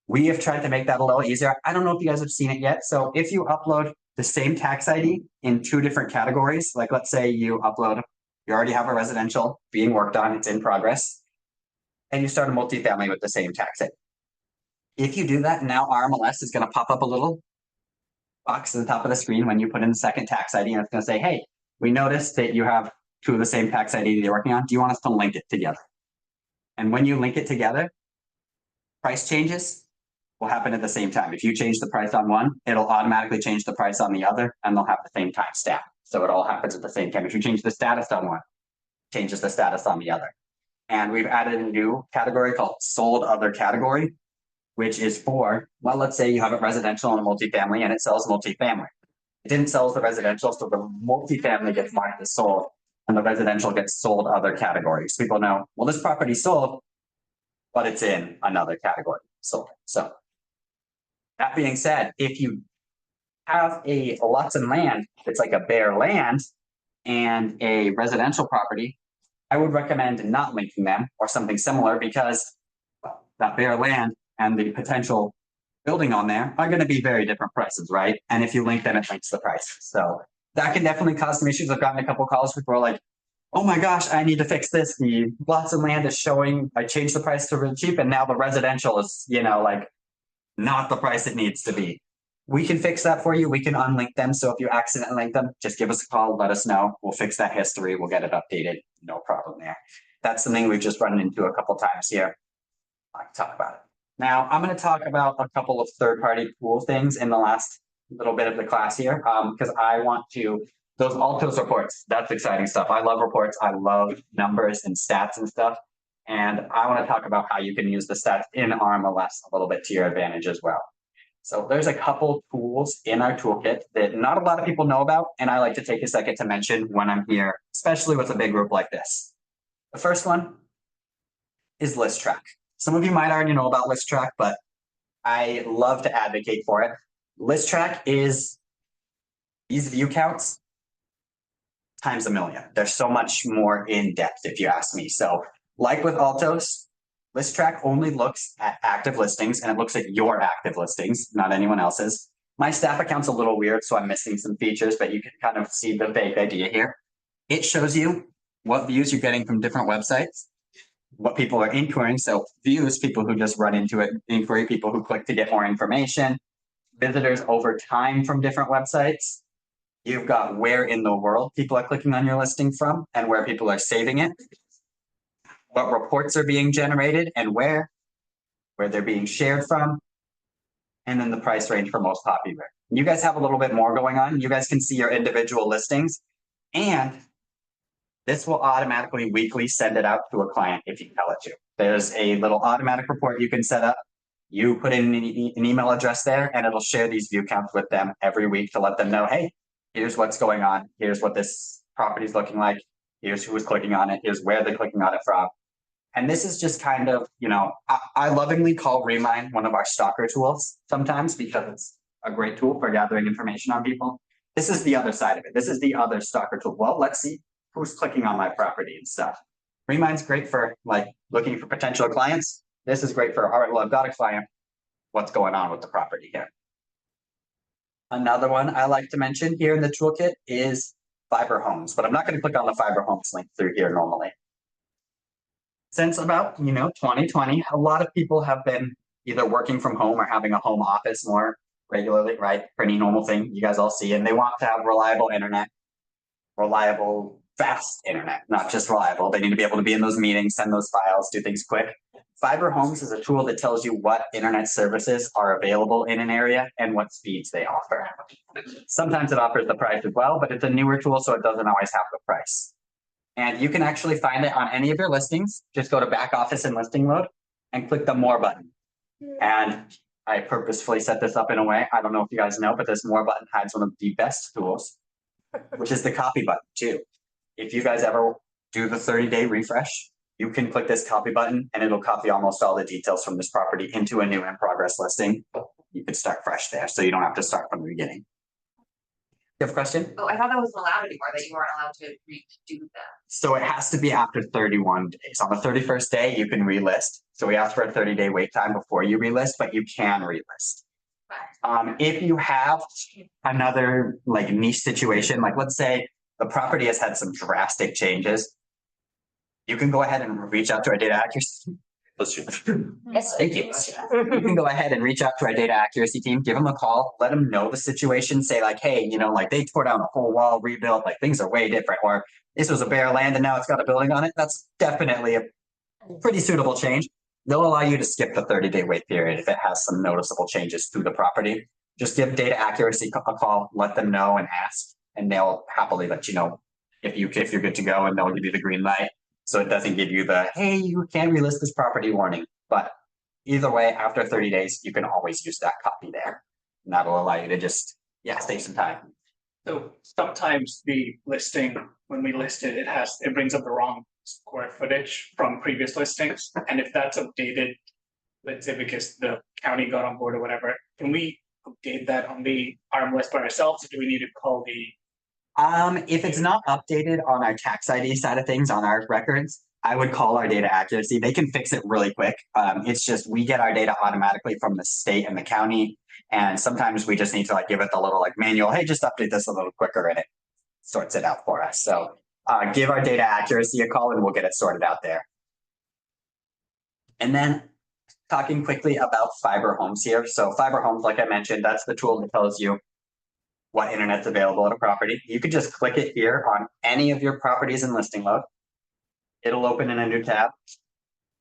We have tried to make that a little easier. I don't know if you guys have seen it yet. So if you upload the same tax ID in 2 different categories, like let's say you already have a residential being worked on, it's in progress, and you start a multifamily with the same tax ID. If you do that, now RMLS is going to pop up a little box at the top of the screen when you put in the second tax ID, and it's going to say, hey, we noticed that you have 2 of the same tax ID that you're working on. Do you want us to link it together? And when you link it together, price changes will happen at the same time. If you change the price on one, it'll automatically change the price on the other, and they'll have the same time stamp. So it all happens at the same time. If you change the status on one, it changes the status on the other. And we've added a new category called sold other category, which is for, well, let's say you have a residential and a multifamily and it sells multifamily. It didn't sell the residential, so the multifamily gets marked as sold and the residential gets sold other categories. People know, well, this property sold, but it's in another category sold. So that being said, if you have a lots of land, it's like a bare land and a residential property, I would recommend not linking them or something similar because that bare land and the potential building on there are going to be very different prices, right? And if you link them, it links the prices. So that can definitely cause some issues. I've gotten a couple calls where people are like, oh my gosh, I need to fix this. The lots of land is showing, I changed the price to really cheap and now the residential is, like not the price it needs to be. We can fix that for you. We can unlink them. So if you accidentally link them, just give us a call, let us know. We'll fix that history. We'll get it updated. No problem there. That's something we've just run into a couple times here. I can talk about it. Now, I'm going to talk about a couple of third-party tool things in the last little bit of the class here, because I want to, those Altos reports, that's exciting stuff. I love reports. I love numbers and stats and stuff. And I want to talk about how you can use the stats in RMLS a little bit to your advantage as well. So there's a couple tools in our toolkit that not a lot of people know about, and I like to take a second to mention when I'm here, especially with a big group like this. The first one is List Track. Some of you might already know about List Track, but I love to advocate for it. List Track is these view counts times a million. There's so much more in depth if you ask me. So like with Altos, List Track only looks at active listings and it looks at your active listings, not anyone else's. My staff account's a little weird, so I'm missing some features, but you can kind of see the vague idea here. It shows you what views you're getting from different websites. what people are inquiring. So views, people who just run into it, inquiry, people who click to get more information, visitors over time from different websites. You've got where in the world people are clicking on your listing from and where people are saving it. What reports are being generated and where they're being shared from. And then the price range for most popular. You guys have a little bit more going on. You guys can see your individual listings, and this will automatically weekly send it out to a client if you tell it to. There's a little automatic report you can set up. You put in an email address there, and it'll share these view counts with them every week to let them know, hey, here's what's going on. Here's what this property is looking like. Here's who's clicking on it. Here's where they're clicking on it from. And this is just kind of, you know, I lovingly call Remind one of our stalker tools sometimes because it's a great tool for gathering information on people. This is the other side of it. This is the other stalker tool. Well, let's see who's clicking on my property and stuff. Remind's great for like looking for potential clients. This is great for, all right, well, I've got a client. What's going on with the property here? Another one I like to mention here in the toolkit is Fiber Homes, but I'm not going to click on the Fiber Homes link through here normally. Since about, 2020, a lot of people have been either working from home or having a home office more regularly, right? Pretty normal thing you guys all see. And they want to have reliable internet, reliable, fast internet, not just reliable. They need to be able to be in those meetings, send those files, do things quick. Fiber Homes is a tool that tells you what internet services are available in an area and what speeds they offer. Sometimes it offers the price as well, but it's a newer tool, so it doesn't always have the price. And you can actually find it on any of your listings. Just go to back office and listing mode and click the more button. And I purposefully set this up in a way, I don't know if you guys know, but this more button hides one of the best tools, which is the copy button too. If you guys ever do the 30-day refresh, you can click this copy button and it'll copy almost all the details from this property into a new in progress listing. You could start fresh there, so you don't have to start from the beginning. You have a question? Oh, I thought that wasn't allowed anymore, that you weren't allowed to redo that. So it has to be after 31 days. On the 31st day, you can relist. So we ask for a 30-day wait time before you relist, but you can relist. If you have another like niche situation, like let's say the property has had some drastic changes, you can go ahead and reach out to our data accuracy. Yes, Thank you. You can go ahead and reach out to our data accuracy team, give them a call, let them know the situation, say like, hey, like they tore down a whole wall, rebuilt, like things are way different, or this was a bare land and now it's got a building on it. That's definitely a pretty suitable change. They'll allow you to skip the 30-day wait period if it has some noticeable changes to the property. Just give data accuracy a call, let them know and ask, and they'll happily let you know if you're good to go, and they'll give you the green light. So it doesn't give you the, hey, you can relist this property warning. But either way, after 30 days, you can always use that copy there. And that'll allow you to just, save some time. So sometimes the listing, when we list it, it brings up the wrong square footage from previous listings. And if that's updated, let's say because the county got on board or whatever, can we update that on the RMLS by ourselves? Or do we need to call the if it's not updated on our tax ID side of things on our records, I would call our data accuracy. They can fix it really quick. It's just we get our data automatically from the state and the county, and sometimes we just need to give it the little manual. Hey, just update this a little quicker, and it sorts it out for us. So give our data accuracy a call, and we'll get it sorted out there. And then talking quickly about Fiber Homes here. So Fiber Homes, like I mentioned, that's the tool that tells you what internet's available at a property. You could just click it here on any of your properties in listing mode. It'll open in a new tab.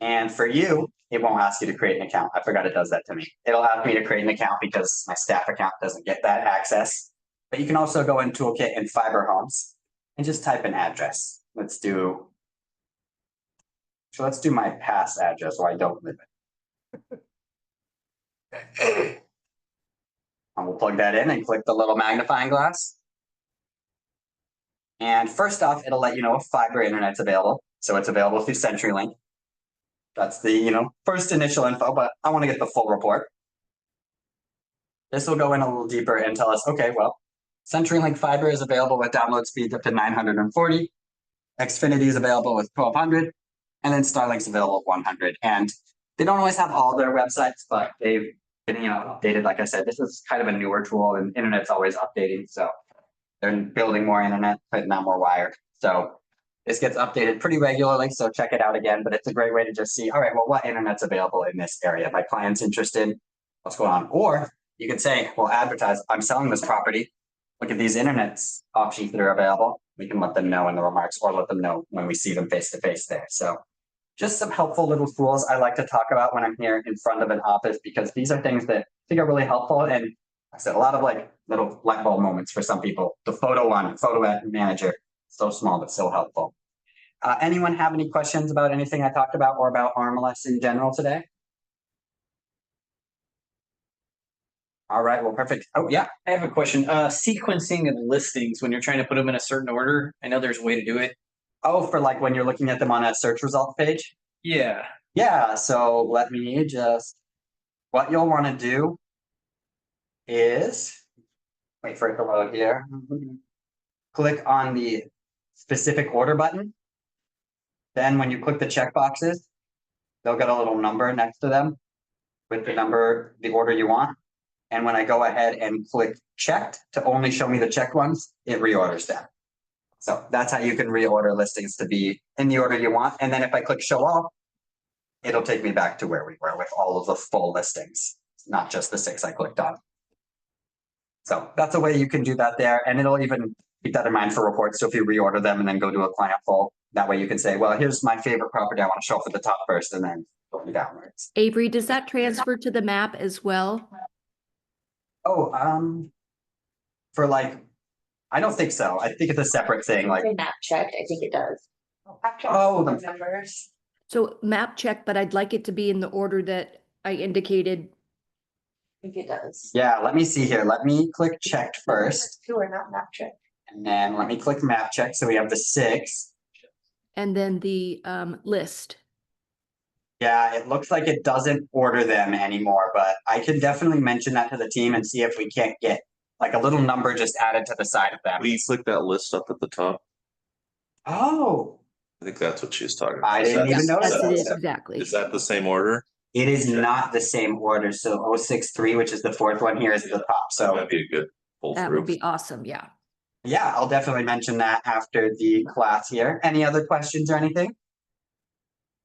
And for you, it won't ask you to create an account. I forgot it does that to me. It'll ask me to create an account because my staff account doesn't get that access. But you can also go in Toolkit and Fiber Homes and just type an address. Let's do my past address where I don't live in. And we'll plug that in and click the little magnifying glass. And first off, it'll let you know if fiber internet's available. So it's available through CenturyLink. That's the, first initial info, but I want to get the full report. This will go in a little deeper and tell us, okay, well, CenturyLink fiber is available with download speeds up to 940. Xfinity is available with 1200. And then Starlink's available at 100. And they don't always have all their websites, but they've been, updated. Like I said, this is kind of a newer tool, and internet's always updating. So they're building more internet, putting out more wire. So This gets updated pretty regularly, so check it out again, but it's a great way to just see, all right, well, what internet's available in this area? My client's interested, what's going on? Or you could say, well, advertise, I'm selling this property. Look at these internet options that are available. We can let them know in the remarks or let them know when we see them face to face there. So just some helpful little tools I like to talk about when I'm here in front of an office, because these are things that I think are really helpful. And I said a lot of like little light bulb moments for some people. The photo manager, so small, but so helpful. Anyone have any questions about anything I talked about or about RMLS in general today? All right, well, perfect. Oh, yeah. I have a question. Sequencing of listings when you're trying to put them in a certain order. I know there's a way to do it. Oh, for like when you're looking at them on a search results page? Yeah. Yeah, so let me just, what you'll want to do is, wait for it to load here. Click on the specific order button. Then when you click the check boxes, they'll get a little number next to them with the number, the order you want. And when I go ahead and click checked to only show me the checked ones, it reorders them. So that's how you can reorder listings to be in the order you want. And then if I click show all, it'll take me back to where we were with all of the full listings, not just the 6 I clicked on. So that's a way you can do that there. And it'll even keep that in mind for reports. So if you reorder them and then go to a client full, that way you can say, well, here's my favorite property I want to show for the top first, and then going downwards. Avery, does that transfer to the map as well? Oh, for like, I don't think so. I think it's a separate thing. Like map checked, I think it does. Oh, the numbers. So map check, but I'd like it to be in the order that I indicated. I think it does. Yeah, let me see here. Let me click checked first. 2 are not map checked. And then let me click map check. So we have the 6. And then the list. Yeah, it looks like it doesn't order them anymore, but I can definitely mention that to the team and see if we can't get like a little number just added to the side of them. Will you click that list up at the top? Oh, I think that's what she's talking about. I didn't even notice Yes, it is, that. exactly. Is that the same order? It is not the same order. So 063, which is the 4th one here, is at the top. That So might be a good pull That through. would be awesome, yeah. yeah, I'll definitely mention that after the class here. Any other questions or anything?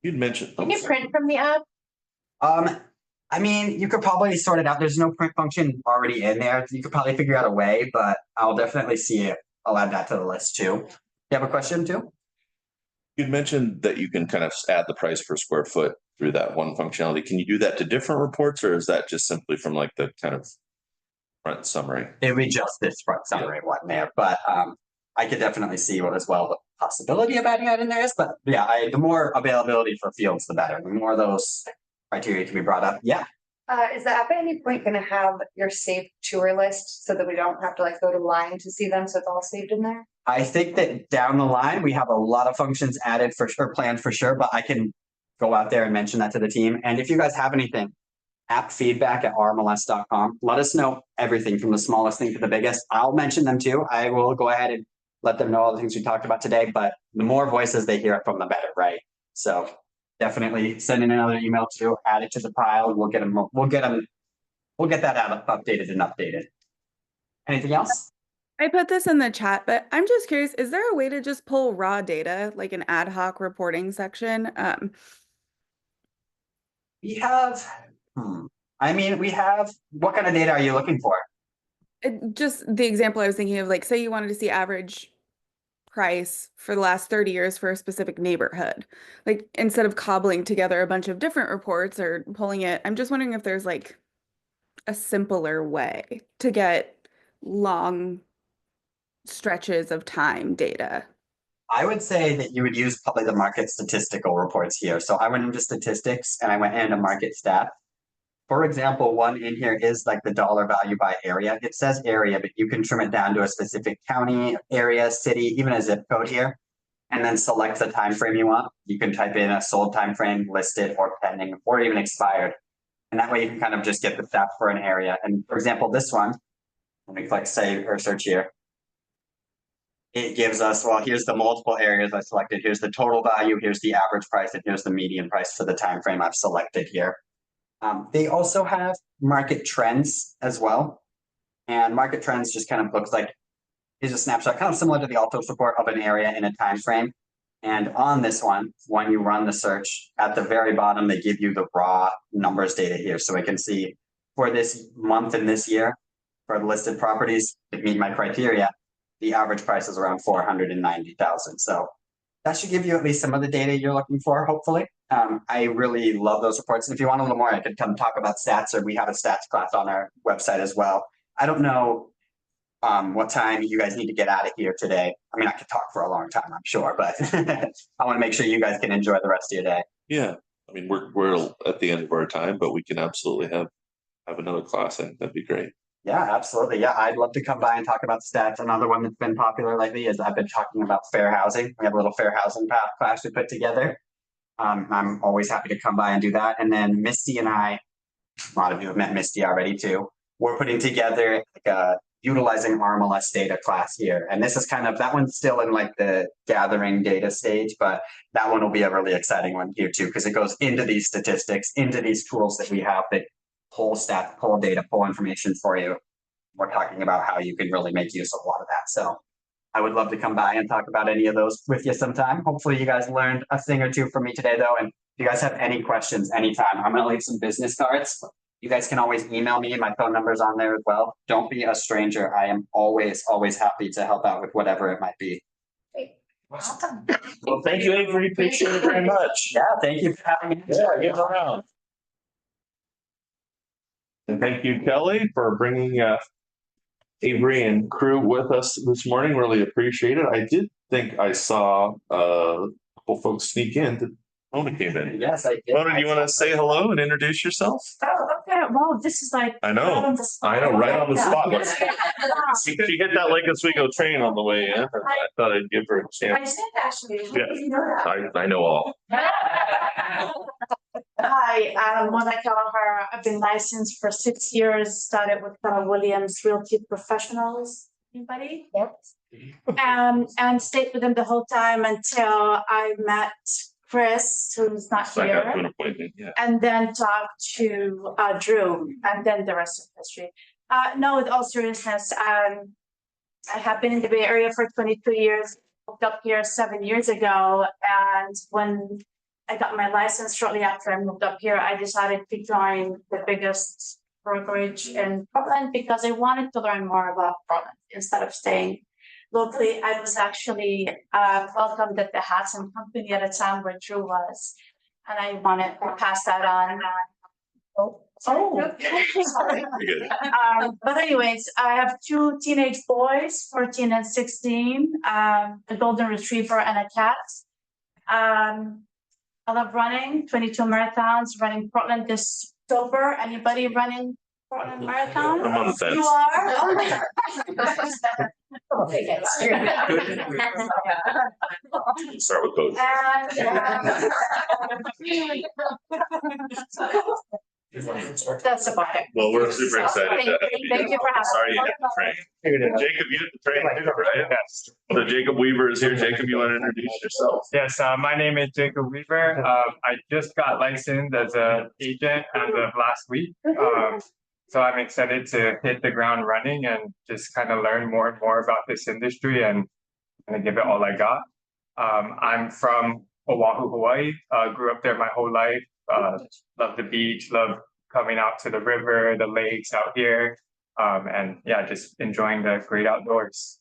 You'd mentioned. Can you print from the app? I mean, you could probably sort it out. There's no print function already in there. You could probably figure out a way, but I'll definitely see it. I'll add that to the list too. You have a question too? You'd mentioned that you can kind of add the price per square foot through that one functionality. Can you do that to different reports, or is that just simply from like the kind of front summary? It'd be just this front summary one there, but I could definitely see what as well the possibility of adding that in there is. But yeah, the more availability for fields, the better. The more those criteria can be brought up. Yeah. Is the app at any point gonna have your saved tour list so that we don't have to like go to line to see them, so it's all saved in there? I think that down the line, we have a lot of functions added for sure, planned for sure, but I can go out there and mention that to the team. And if you guys have anything, appfeedback@rmls.com. Let us know everything from the smallest thing to the biggest. I'll mention them too. I will go ahead and let them know all the things we talked about today, but the more voices they hear it from, the better, right? So definitely send in another email too, add it to the pile, and we'll get that out updated and updated. Anything else? I put this in the chat, but I'm just curious, is there a way to just pull raw data, like an ad hoc reporting section? We have, I mean, we have, what kind of data are you looking for? Just the example I was thinking of, like, say you wanted to see average price for the last 30 years for a specific neighborhood. Like, instead of cobbling together a bunch of different reports or pulling it, I'm just wondering if there's like a simpler way to get long stretches of time data. I would say that you would use probably the market statistical reports here. So I went into statistics and I went into market stat. For example, one in here is like the dollar value by area. It says area, but you can trim it down to a specific county, area, city, even a zip code here, and then select the time frame you want. You can type in a sold time frame, listed, or pending, or even expired. And that way you can kind of just get the stats for an area. And for example, this one, let me click save or search here. It gives us, well, here's the multiple areas I selected. Here's the total value. Here's the average price. And here's the median price for the time frame I've selected here. They also have market trends as well. And market trends just kind of looks like, here's a snapshot, kind of similar to the Altos report of an area in a time frame. And on this one, when you run the search, at the very bottom, they give you the raw numbers data here. So I can see for this month and this year, for the listed properties that meet my criteria, the average price is around 490,000. So that should give you at least some of the data you're looking for, hopefully. I really love those reports. And if you want a little more, I could come talk about stats, or we have a stats class on our website as well. I don't know what time you guys need to get out of here today. I mean, I could talk for a long time, I'm sure, but I want to make sure you guys can enjoy the rest of your day. Yeah, I mean, we're at the end of our time, but we can absolutely have another class. I think that'd be great. Yeah, absolutely. Yeah, I'd love to come by and talk about stats. Another one that's been popular lately is I've been talking about fair housing. We have a little fair housing class we put together. I'm always happy to come by and do that. And then Misty and I, a lot of you have met Misty already too. We're putting together like a utilizing RMLS data class here. And this is kind of, that one's still in like the gathering data stage, but that one will be a really exciting one here too, because it goes into these statistics, into these tools that we have that pull stats, pull data, pull information for you. We're talking about how you can really make use of a lot of that. So I would love to come by and talk about any of those with you sometime. Hopefully you guys learned a thing or two from me today though. And if you guys have any questions anytime, I'm going to leave some business cards. You guys can always email me. My phone number's on there as well. Don't be a stranger. I am always happy to help out with whatever it might be. Awesome. Well, thank you, Avery. Appreciate it very much. Yeah, thank you for having me. Yeah, get around. And thank you, Kelly, for bringing Avery and crew with us this morning. Really appreciate it. I did think I saw a couple folks sneak in. Mona came in. Yes, I did. Mona, do you want to say hello and introduce yourself? Oh, okay. Well, this is like. I know. Right on the spot. I know, right on the spot. Yeah. She hit that Lake Oswego train on the way in. I thought I'd give her a I chance. did actually. Yeah. You know that. I know all. Hi, I'm Mona Kelleher. I've been licensed for 6 years, started with Keller Williams Realty Professionals. Anybody? Yep. And stayed with them the whole time until I met Chris, who's not So I got to an here, appointment, yeah. and then talked to Drew, and then the rest of history. No, with all seriousness, I have been in the Bay Area for 22 years, moved up here 7 years ago, and when I got my license shortly after I moved up here, I decided to join the biggest brokerage in Portland because I wanted to learn more about Portland instead of staying locally. I was actually welcomed at the Hudson Company at a time where Drew was, and I wanted to pass that on. Oh, sorry. But anyways, I have 2 teenage boys, 14 and 16, a golden retriever and a cat. I love running, 22 marathons, running Portland this October. Anybody running Portland Marathon? I'm on the fence. You are? Start with both. That's about it. Well, we're super excited. Thank you for having me. Sorry you hit the train. Jacob, you hit the train too, right? Yes. So Jacob Weaver is here. Jacob, you want to introduce yourself? Yes, my name is Jacob Weaver. I just got licensed as an agent as of last week. So I'm excited to hit the ground running and just kind of learn more and more about this industry and give it all I got. I'm from Oahu, Hawaii. Grew up there my whole life. Love the beach, love coming out to the river, the lakes out here. And yeah, just enjoying the great outdoors.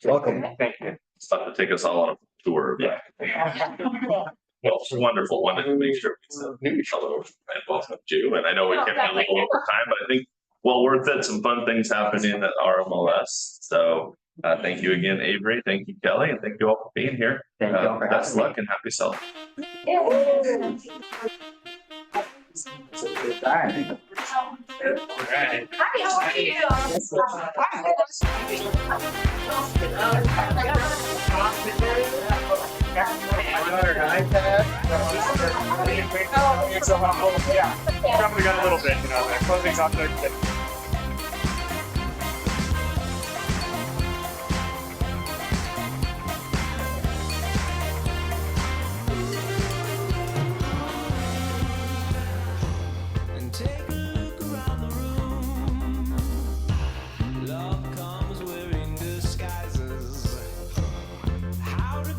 Welcome. Thank you. It's about to take us all on a tour. Yeah. Well, it's wonderful. Wanted to make sure we knew each other and welcome you. And I know we came a little over time, but I think well worth it. Some fun things happening at RMLS. So thank you again, Avery. Thank you, Kelly, and thank you all for being here. Thank you all for best having me. luck and happy selling. Right. Hi, how are you? Yeah, probably got a little bit, the closing's off there. And take a look around the room. Love comes wearing disguises. How to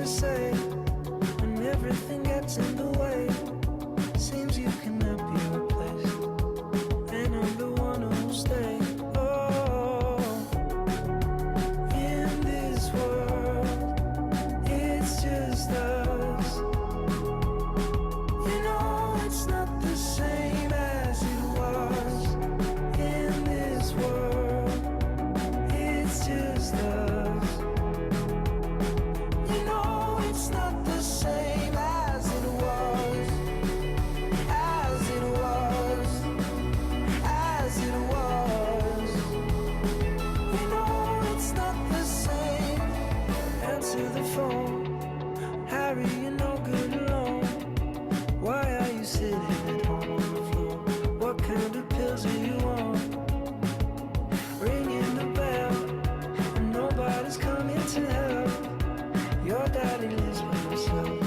say when everything gets in the way. Seems you cannot be replaced, and I'm the one who'll stay. Oh, in this world, it's just us. You know it's not the same as it was. In this world, it's just us. You know it's not the same as it was. As it was. As it was. You know it's not the same. Answer the phone. Harry, you're no good alone. Why are you sitting at home on the floor? What kind of pills are you on? Ringing the bell, and nobody's coming to help. Your daddy lives by himself.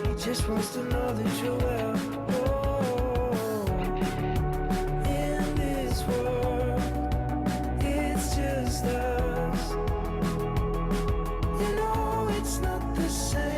He just wants to know that you're well. Oh, in this world, it's just us. You know it's not the same.